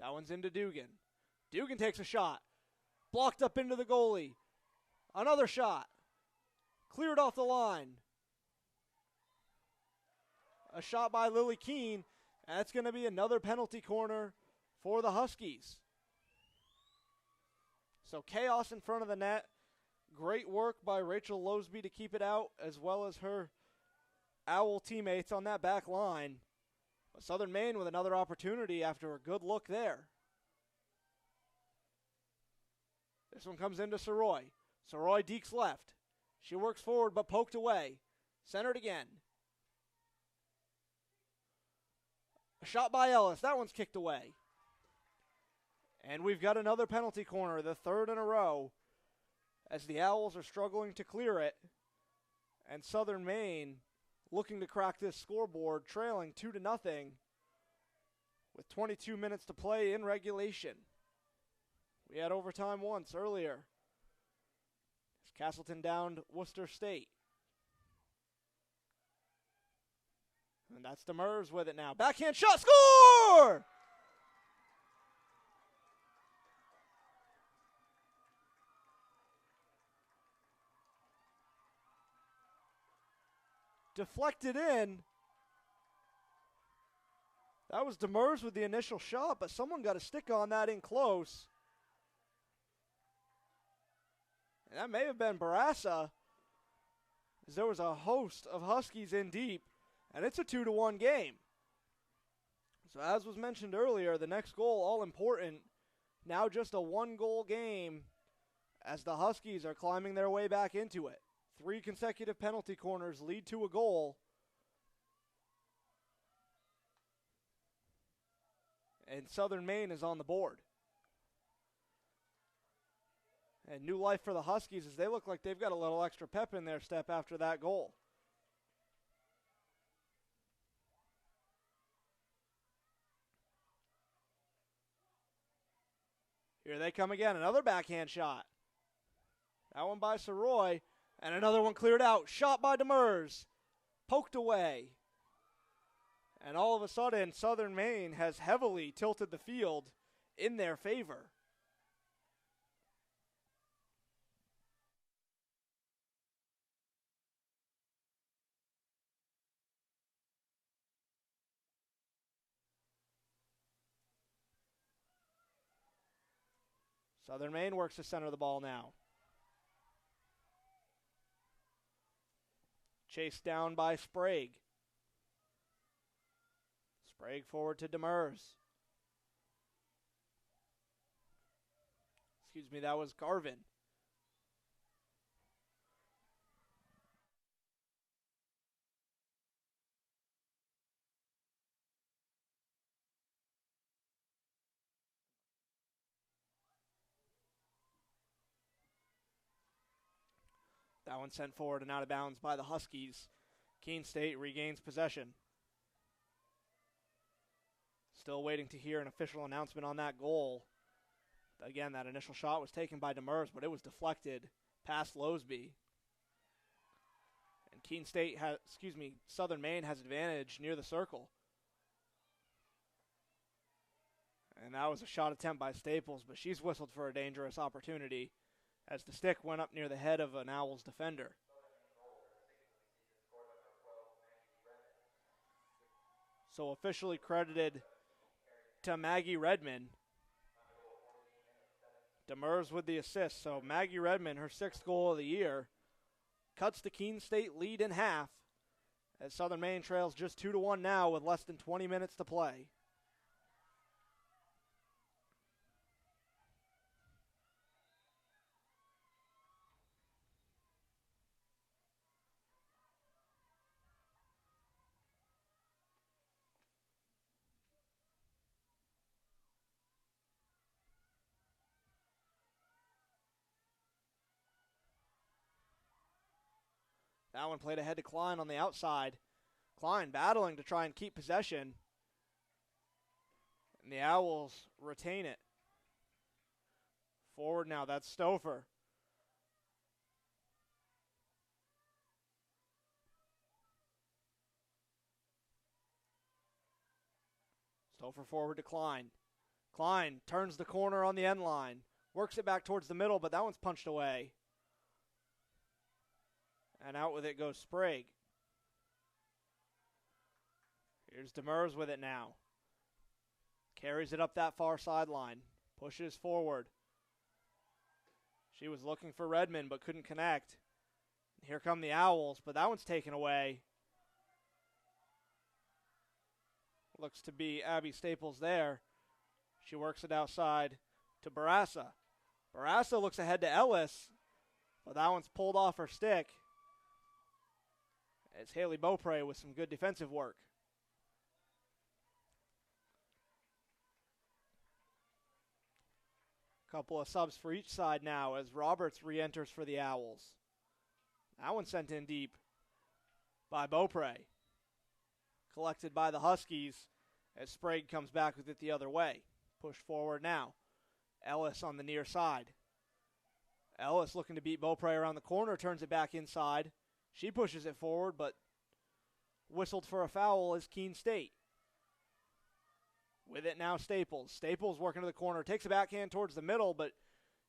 A: That one's into Dugan. Dugan takes a shot. Blocked up into the goalie. Another shot. Cleared off the line. A shot by Lily Keene. And that's going to be another penalty corner for the Huskies. So chaos in front of the net. Great work by Rachel Losby to keep it out, as well as her Owl teammates on that back line. But Southern Maine with another opportunity after a good look there. This one comes into Soroy. Soroy dekes left. She works forward but poked away. Centered again. A shot by Ellis. That one's kicked away. And we've got another penalty corner, the third in a row, as the Owls are struggling to clear it. And Southern Maine looking to crack this scoreboard, trailing 2-0 with 22 minutes to play in regulation. We had overtime once earlier. As Castleton downed Worcester State. And that's Demers with it now. Backhand shot, score! Deflected in. That was Demers with the initial shot, but someone got a stick on that in close. And that may have been Barassa, as there was a host of Huskies in deep, and it's a 2-1 game. So as was mentioned earlier, the next goal, all important, now just a 1-goal game as the Huskies are climbing their way back into it. 3 consecutive penalty corners lead to a goal. And Southern Maine is on the board. And new life for the Huskies as they look like they've got a little extra pep in their step after that goal. Here they come again. Another backhand shot. That one by Soroy. And another one cleared out. Shot by Demers. Poked away. And all of a sudden, Southern Maine has heavily tilted the field in their favor. Southern Maine works to center the ball now. Chased down by Sprague. Sprague forward to Demers. Excuse me, that was Garvin. That one sent forward and out of bounds by the Huskies. Keene State regains possession. Still waiting to hear an official announcement on that goal. Again, that initial shot was taken by Demers, but it was deflected past Losby. And Keene State Southern Maine has advantage near the circle. And that was a shot attempt by Staples, but she's whistled for a dangerous opportunity as the stick went up near the head of an Owls defender. So officially credited to Maggie Redmond. Demers with the assist. So Maggie Redmond, her 6th goal of the year, cuts the Keene State lead in half as Southern Maine trails just 2-1 now with less than 20 minutes to play. That one played ahead to Klein on the outside. Klein battling to try and keep possession. And the Owls retain it. Forward now, that's Stouffer. Stouffer forward to Klein. Klein turns the corner on the end line. Works it back towards the middle, but that one's punched away. And out with it goes Sprague. Here's Demers with it now. Carries it up that far sideline. Pushes forward. She was looking for Redmond but couldn't connect. Here come the Owls, but that one's taken away. Looks to be Abby Staples there. She works it outside to Barassa. Barassa looks ahead to Ellis, but that one's pulled off her stick. It's Haley Beaupre with some good defensive work. Couple of subs for each side now as Roberts re-enters for the Owls. That one sent in deep by Beaupre. Collected by the Huskies as Sprague comes back with it the other way. Push forward now. Ellis on the near side. Ellis looking to beat Beaupre around the corner, turns it back inside. She pushes it forward, but whistled for a foul is Keene State. With it now Staples. Staples working to the corner, takes a backhand towards the middle, but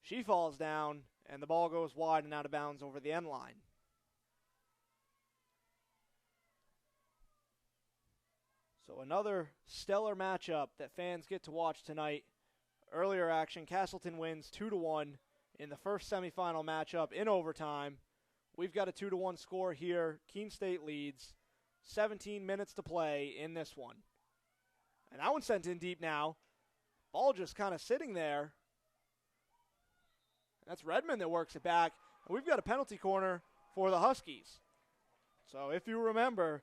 A: she falls down, and the ball goes wide and out of bounds over the end line. So another stellar matchup that fans get to watch tonight. Earlier action, Castleton wins 2-1 in the first semifinal matchup in overtime. We've got a 2-1 score here. Keene State leads. 17 minutes to play in this one. And that one's sent in deep now. Ball just kind of sitting there. That's Redmond that works it back. And we've got a penalty corner for the Huskies. So if you remember,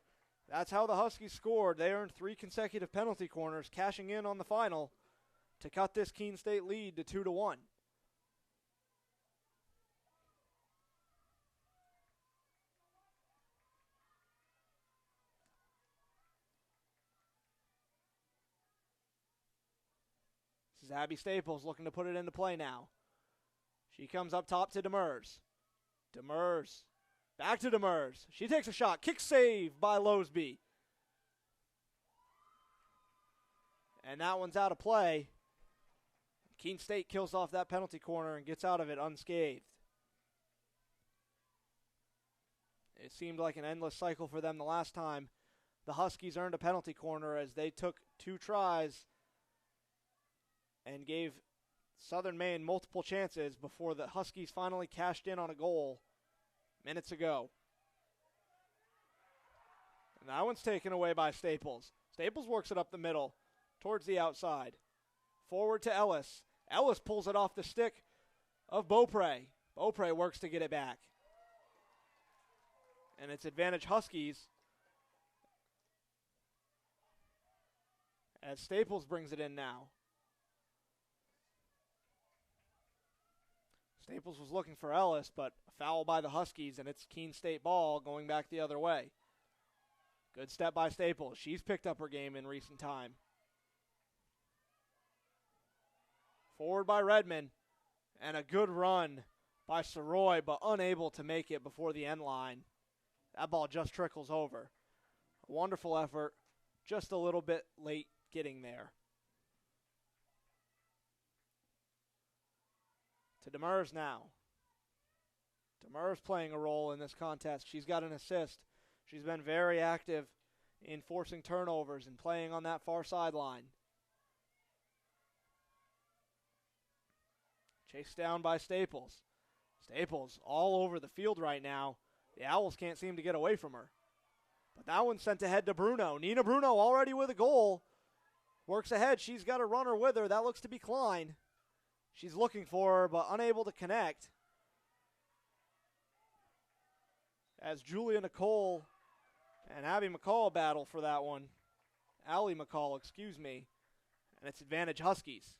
A: that's how the Huskies scored. They earned 3 consecutive penalty corners, cashing in on the final to cut this Keene State lead to 2-1. This is Abby Staples looking to put it into play now. She comes up top to Demers. Demers. Back to Demers. She takes a shot. Kick save by Losby. And that one's out of play. Keene State kills off that penalty corner and gets out of it unscathed. It seemed like an endless cycle for them the last time the Huskies earned a penalty corner as they took 2 tries and gave Southern Maine multiple chances before the Huskies finally cashed in on a goal minutes ago. And that one's taken away by Staples. Staples works it up the middle towards the outside. Forward to Ellis. Ellis pulls it off the stick of Beaupre. Beaupre works to get it back. And it's advantage Huskies as Staples brings it in now. Staples was looking for Ellis, but a foul by the Huskies, and it's Keene State ball going back the other way. Good step by Staples. She's picked up her game in recent time. Forward by Redmond, and a good run by Soroy, but unable to make it before the end line. That ball just trickles over. A wonderful effort, just a little bit late getting there. To Demers now. Demers playing a role in this contest. She's got an assist. She's been very active in forcing turnovers and playing on that far sideline. Chased down by Staples. Staples all over the field right now. The Owls can't seem to get away from her. But that one's sent ahead to Bruno. Nina Bruno already with a goal. Works ahead. She's got a runner with her. That looks to be Klein. She's looking for her, but unable to connect. As Julia Nicole and Abby McCall battle for that one. Allie McCall, excuse me. And it's advantage Huskies.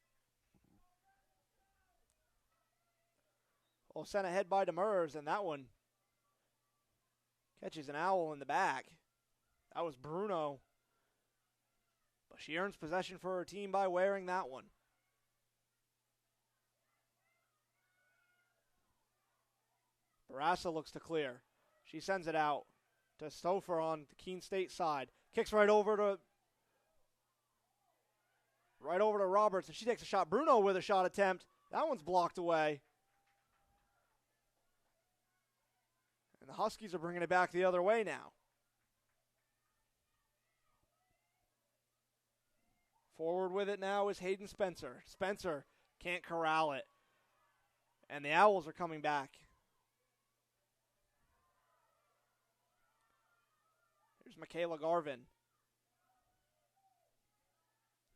A: Well, sent ahead by Demers, and that one catches an Owl in the back. That was Bruno. But she earns possession for her team by wearing that one. Barassa looks to clear. She sends it out to Stouffer on the Keene State side. Kicks right over to Roberts, and she takes a shot. Bruno with a shot attempt. That one's blocked away. And the Huskies are bringing it back the other way now. Forward with it now is Hayden Spencer. Spencer can't corral it. And the Owls are coming back. Here's Michaela Garvin.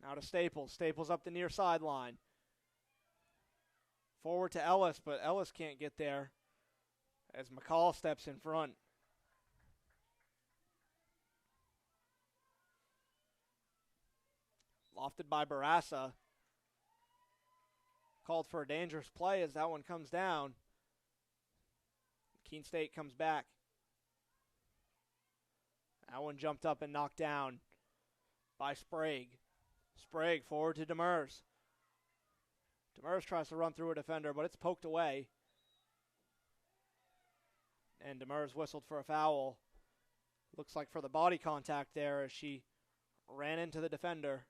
A: Now to Staples. Staples up the near sideline. Forward to Ellis, but Ellis can't get there as McCall steps in front. Lofted by Barassa. Called for a dangerous play as that one comes down. Keene State comes back. That one jumped up and knocked down by Sprague. Sprague forward to Demers. Demers tries to run through a defender, but it's poked away. And Demers whistled for a foul. Looks like for the body contact there as she ran into the defender.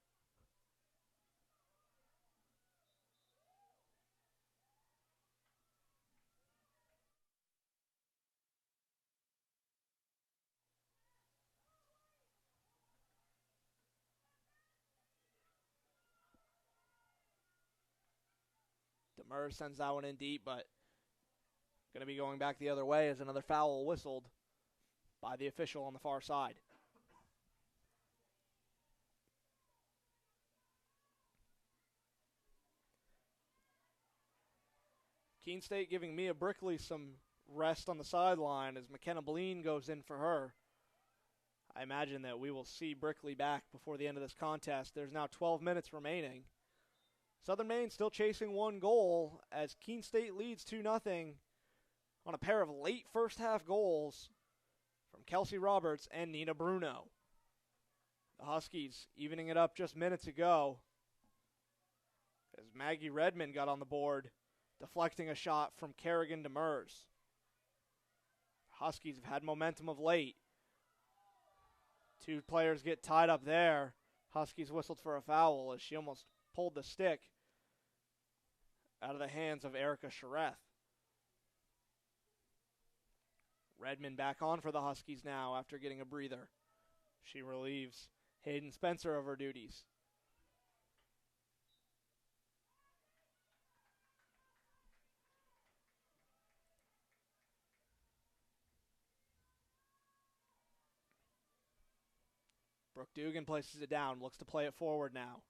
A: Demers sends that one in deep, but going to be going back the other way as another foul whistled by the official on the far side. Keene State giving Mia Brickley some rest on the sideline as McKenna Beleen goes in for her. I imagine that we will see Brickley back before the end of this contest. There's now 12 minutes remaining. Southern Maine still chasing one goal as Keene State leads 2-0 on a pair of late first half goals from Kelsey Roberts and Nina Bruno. The Huskies evening it up just minutes ago as Maggie Redmond got on the board, deflecting a shot from Kerrigan Demers. Huskies have had momentum of late. Two players get tied up there. Huskies whistled for a foul as she almost pulled the stick out of the hands of Erica Chareth. Redmond back on for the Huskies now after getting a breather. She relieves Hayden Spencer of her duties. Brooke Dugan places it down, looks to play it forward now.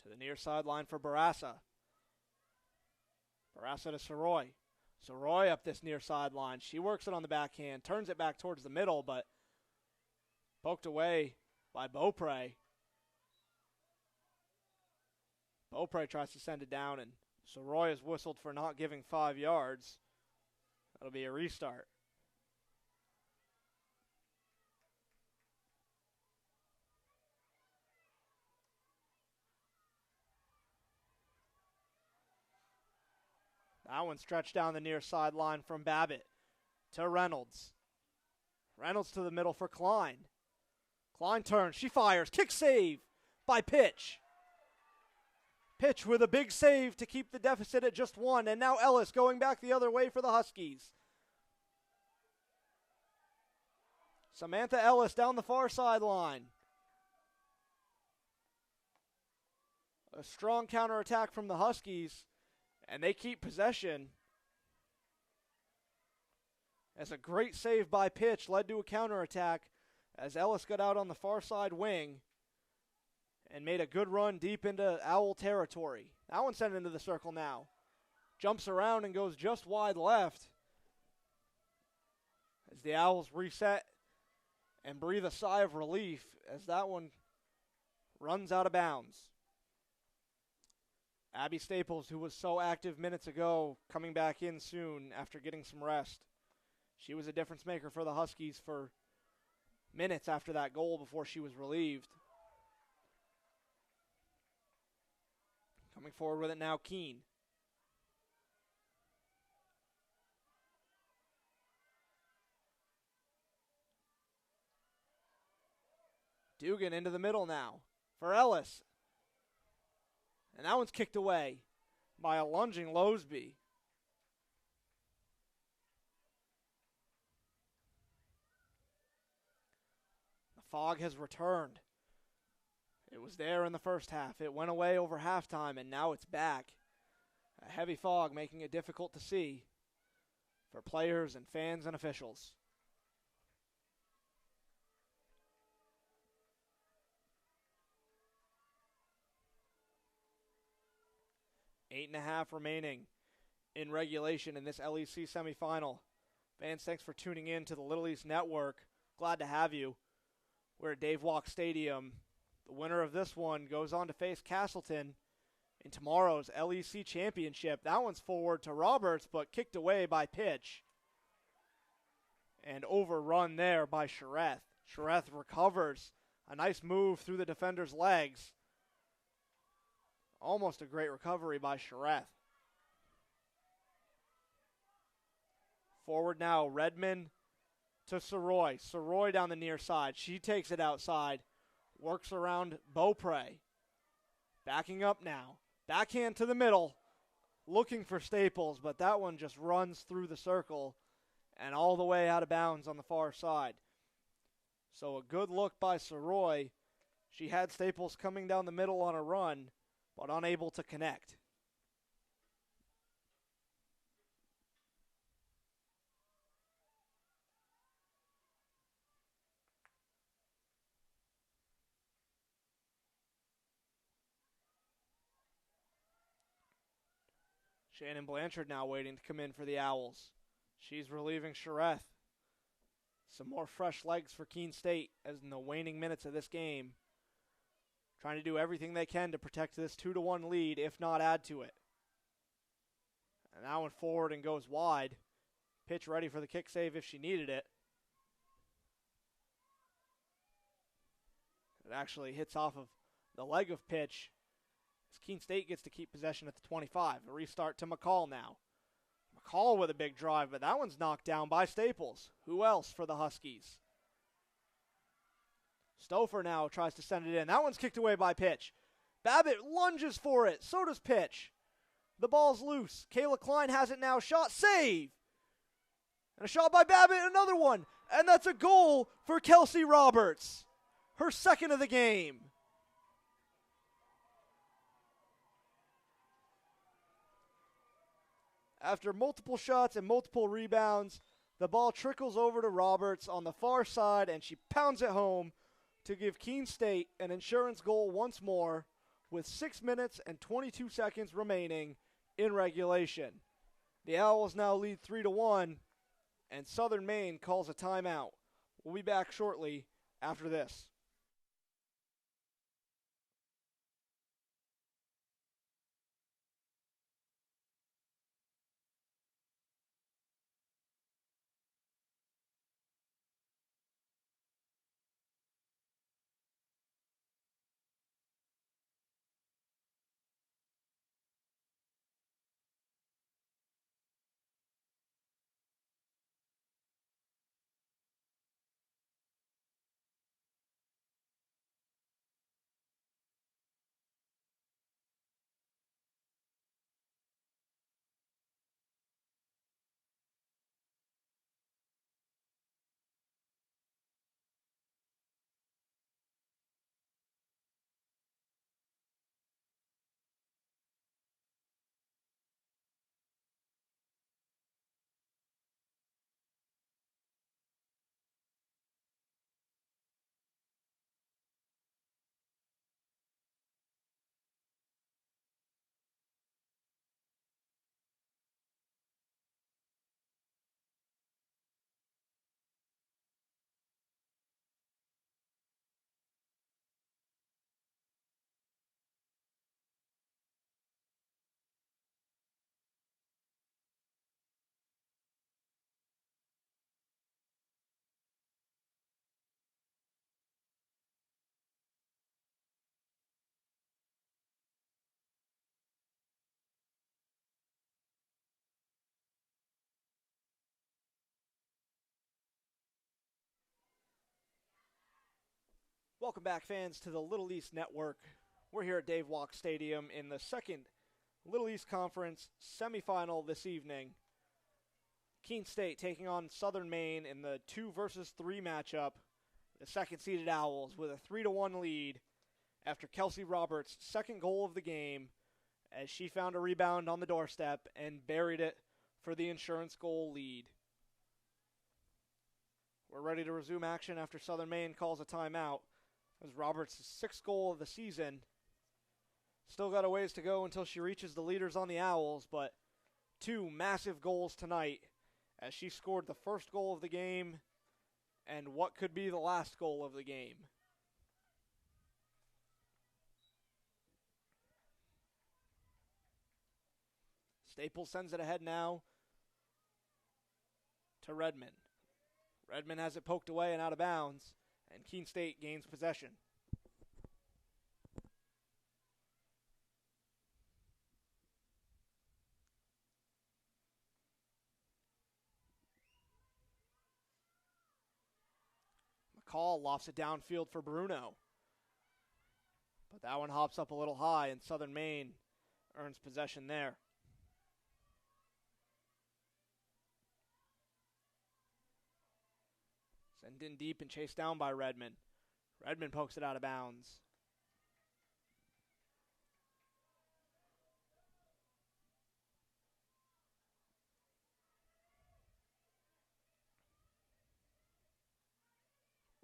A: To the near sideline for Barassa. Barassa to Soroy. Soroy up this near sideline. She works it on the backhand, turns it back towards the middle, but poked away by Beaupre. Beaupre tries to send it down, and So Roy is whistled for not giving 5 yards. That'll be a restart. That one stretched down the near sideline from Babbitt to Reynolds. Reynolds to the middle for Klein. Klein turns, she fires, kick save by Pitch. Pitch with a big save to keep the deficit at just 1, and now Ellis going back the other way for the Huskies. Samantha Ellis down the far sideline. A strong counterattack from the Huskies, and they keep possession. As a great save by Pitch led to a counterattack as Ellis got out on the far side wing and made a good run deep into Owl territory. That one sent into the circle now. Jumps around and goes just wide left as the Owls reset and breathe a sigh of relief as that one runs out of bounds. Abby Staples, who was so active minutes ago, coming back in soon after getting some rest. She was a difference maker for the Huskies for minutes after that goal before she was relieved. Coming forward with it now, Keene. Dugan into the middle now for Ellis. And that one's kicked away by a lunging Losby. The fog has returned. It was there in the first half. It went away over halftime, and now it's back. A heavy fog making it difficult to see for players and fans and officials. Eight and a half remaining in regulation in this LEC semifinal. Fans, thanks for tuning in to the Little East Network. Glad to have you. We're at Dave Walk Stadium. The winner of this one goes on to face Castleton in tomorrow's LEC championship. That one's forward to Roberts, but kicked away by Pitch. And overrun there by Shareth. Shareth recovers. A nice move through the defender's legs. Almost a great recovery by Shareth. Forward now, Redmond to Soroy. Soroy down the near side. She takes it outside. Works around Beaupre. Backing up now. Backhand to the middle. Looking for Staples, but that one just runs through the circle and all the way out of bounds on the far side. So a good look by Soroy. She had Staples coming down the middle on a run, but unable to connect. Shannon Blanchard now waiting to come in for the Owls. She's relieving Shareth. Some more fresh legs for Keene State as in the waning minutes of this game. Trying to do everything they can to protect this 2-1 lead, if not add to it. And that one forward and goes wide. Pitch ready for the kick save if she needed it. It actually hits off of the leg of Pitch. As Keene State gets to keep possession at the 25. A restart to McCall now. McCall with a big drive, but that one's knocked down by Staples. Who else for the Huskies? Stouffer now tries to send it in. That one's kicked away by Pitch. Babbitt lunges for it. So does Pitch. The ball's loose. Kayla Klein has it now. Shot, save. And a shot by Babbitt, another one. And that's a goal for Kelsey Roberts. Her second of the game. After multiple shots and multiple rebounds, the ball trickles over to Roberts on the far side, and she pounds it home to give Keene State an insurance goal once more with 6 minutes and 22 seconds remaining in regulation. The Owls now lead 3-1, and Southern Maine calls a timeout. We'll be back shortly after this. Welcome back, fans, to the Little East Network. We're here at Dave Walk Stadium in the second Little East Conference semifinal this evening. Keene State taking on Southern Maine in the 2 versus 3 matchup. The second-seeded Owls with a 3-1 lead after Kelsey Roberts' second goal of the game as she found a rebound on the doorstep and buried it for the insurance goal lead. We're ready to resume action after Southern Maine calls a timeout. As Roberts' 6th goal of the season. Still got a ways to go until she reaches the leaders on the Owls, but 2 massive goals tonight as she scored the first goal of the game and what could be the last goal of the game. Staples sends it ahead now to Redmond. Redmond has it poked away and out of bounds, and Keene State gains possession. McCall lofts it downfield for Bruno. But that one hops up a little high, and Southern Maine earns possession there. Sent in deep and chased down by Redmond. Redmond pokes it out of bounds.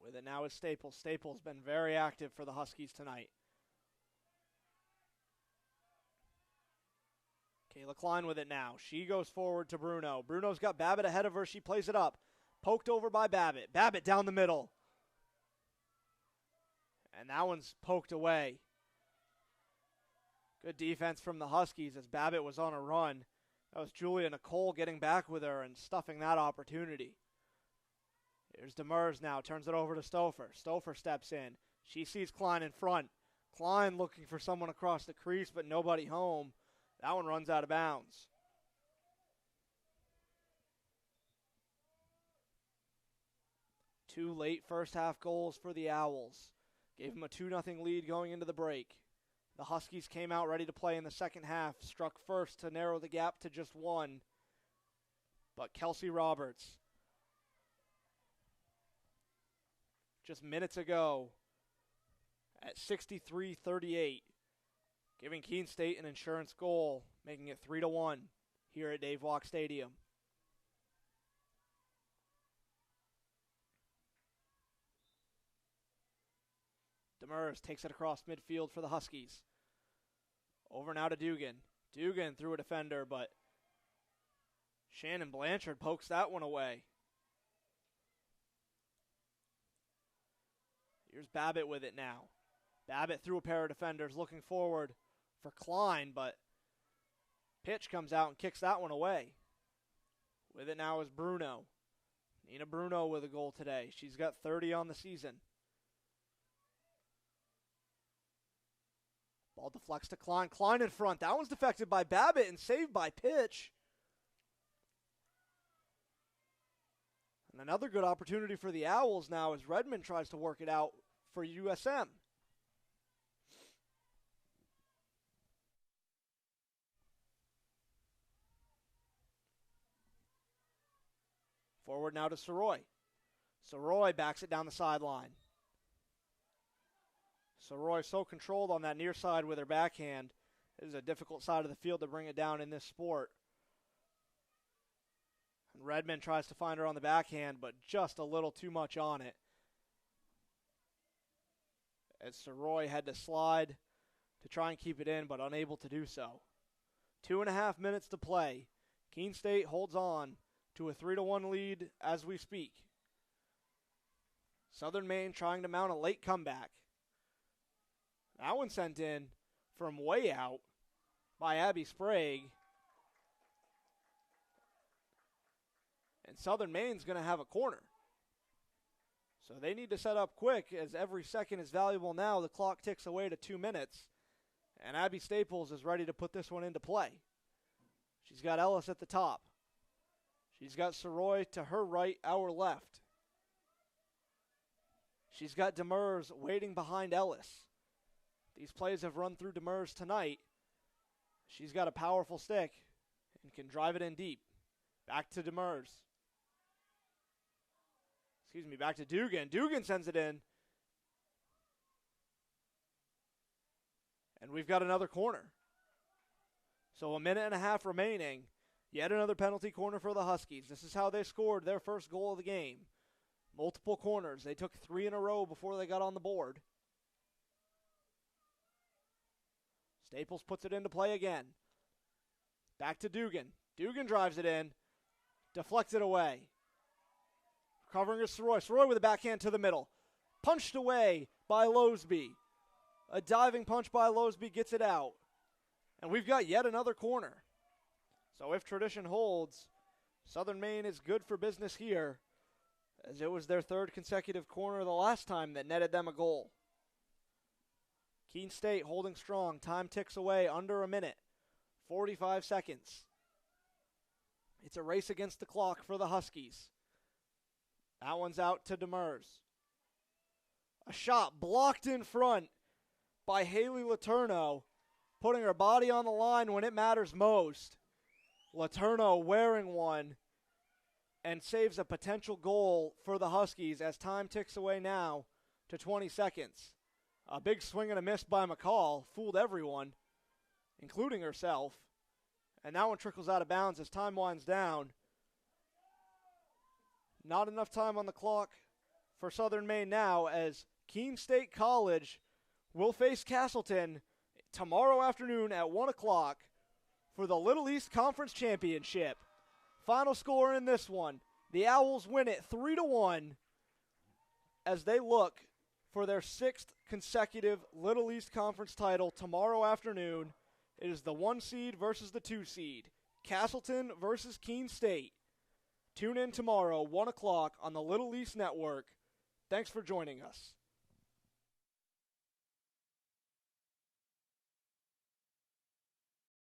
A: With it now is Staples. Staples been very active for the Huskies tonight. Kayla Klein with it now. She goes forward to Bruno. Bruno's got Babbitt ahead of her. She plays it up. Poked over by Babbitt. Babbitt down the middle. And that one's poked away. Good defense from the Huskies as Babbitt was on a run. That was Julia Nicole getting back with her and stuffing that opportunity. Here's Demers now. Turns it over to Stouffer. Stouffer steps in. She sees Klein in front. Klein looking for someone across the crease, but nobody home. That one runs out of bounds. Two late first half goals for the Owls. Gave them a 2-0 lead going into the break. The Huskies came out ready to play in the second half, struck first to narrow the gap to just 1. But Kelsey Roberts, just minutes ago, at 63-38, giving Keene State an insurance goal, making it 3-1 here at Dave Walk Stadium. Demers takes it across midfield for the Huskies. Over now to Dugan. Dugan through a defender, but Shannon Blanchard pokes that one away. Here's Babbitt with it now. Babbitt through a pair of defenders looking forward for Klein, but pitch comes out and kicks that one away. With it now is Bruno. Nina Bruno with a goal today. She's got 30 on the season. Ball deflects to Klein. Klein in front. That one's deflected by Babbitt and saved by Pitch. And another good opportunity for the Owls now as Redmond tries to work it out for USM. Forward now to Soroy. Soroy backs it down the sideline. Soroy so controlled on that near side with her backhand. It is a difficult side of the field to bring it down in this sport. And Redmond tries to find her on the backhand, but just a little too much on it. As Soroy had to slide to try and keep it in, but unable to do so. 2.5 minutes to play. Keene State holds on to a 3-1 lead as we speak. Southern Maine trying to mount a late comeback. That one sent in from way out by Abby Sprague. And Southern Maine's going to have a corner. So they need to set up quick as every second is valuable now. The clock ticks away to 2 minutes. And Abby Staples is ready to put this one into play. She's got Ellis at the top. She's got Soroy to her right, our left. She's got Demers waiting behind Ellis. These plays have run through Demers tonight. She's got a powerful stick and can drive it in deep. Back to Demers. Back to Dugan. Dugan sends it in. And we've got another corner. So a minute and a half remaining. Yet another penalty corner for the Huskies. This is how they scored their first goal of the game. Multiple corners. They took 3 in a row before they got on the board. Staples puts it into play again. Back to Dugan. Dugan drives it in. Deflects it away. Covering is Soroy. Soroy with a backhand to the middle. Punched away by Losby. A diving punch by Losby gets it out. And we've got yet another corner. So if tradition holds, Southern Maine is good for business here, as it was their 3rd consecutive corner the last time that netted them a goal. Keene State holding strong. Time ticks away under a minute. 45 seconds. It's a race against the clock for the Huskies. That one's out to Demers. A shot blocked in front by Haley Letourneau, putting her body on the line when it matters most. Letourneau wearing one and saves a potential goal for the Huskies as time ticks away now to 20 seconds. A big swing and a miss by McCall fooled everyone, including herself. And that one trickles out of bounds as time winds down. Not enough time on the clock for Southern Maine now, as Keene State College will face Castleton tomorrow afternoon at 1 o'clock for the Little East Conference Championship. Final score in this one, the Owls win it 3-1 as they look for their 6th consecutive Little East Conference title tomorrow afternoon. It is the 1 seed versus the 2 seed. Castleton versus Keene State. Tune in tomorrow, 1 o'clock on the Little East Network. Thanks for joining us.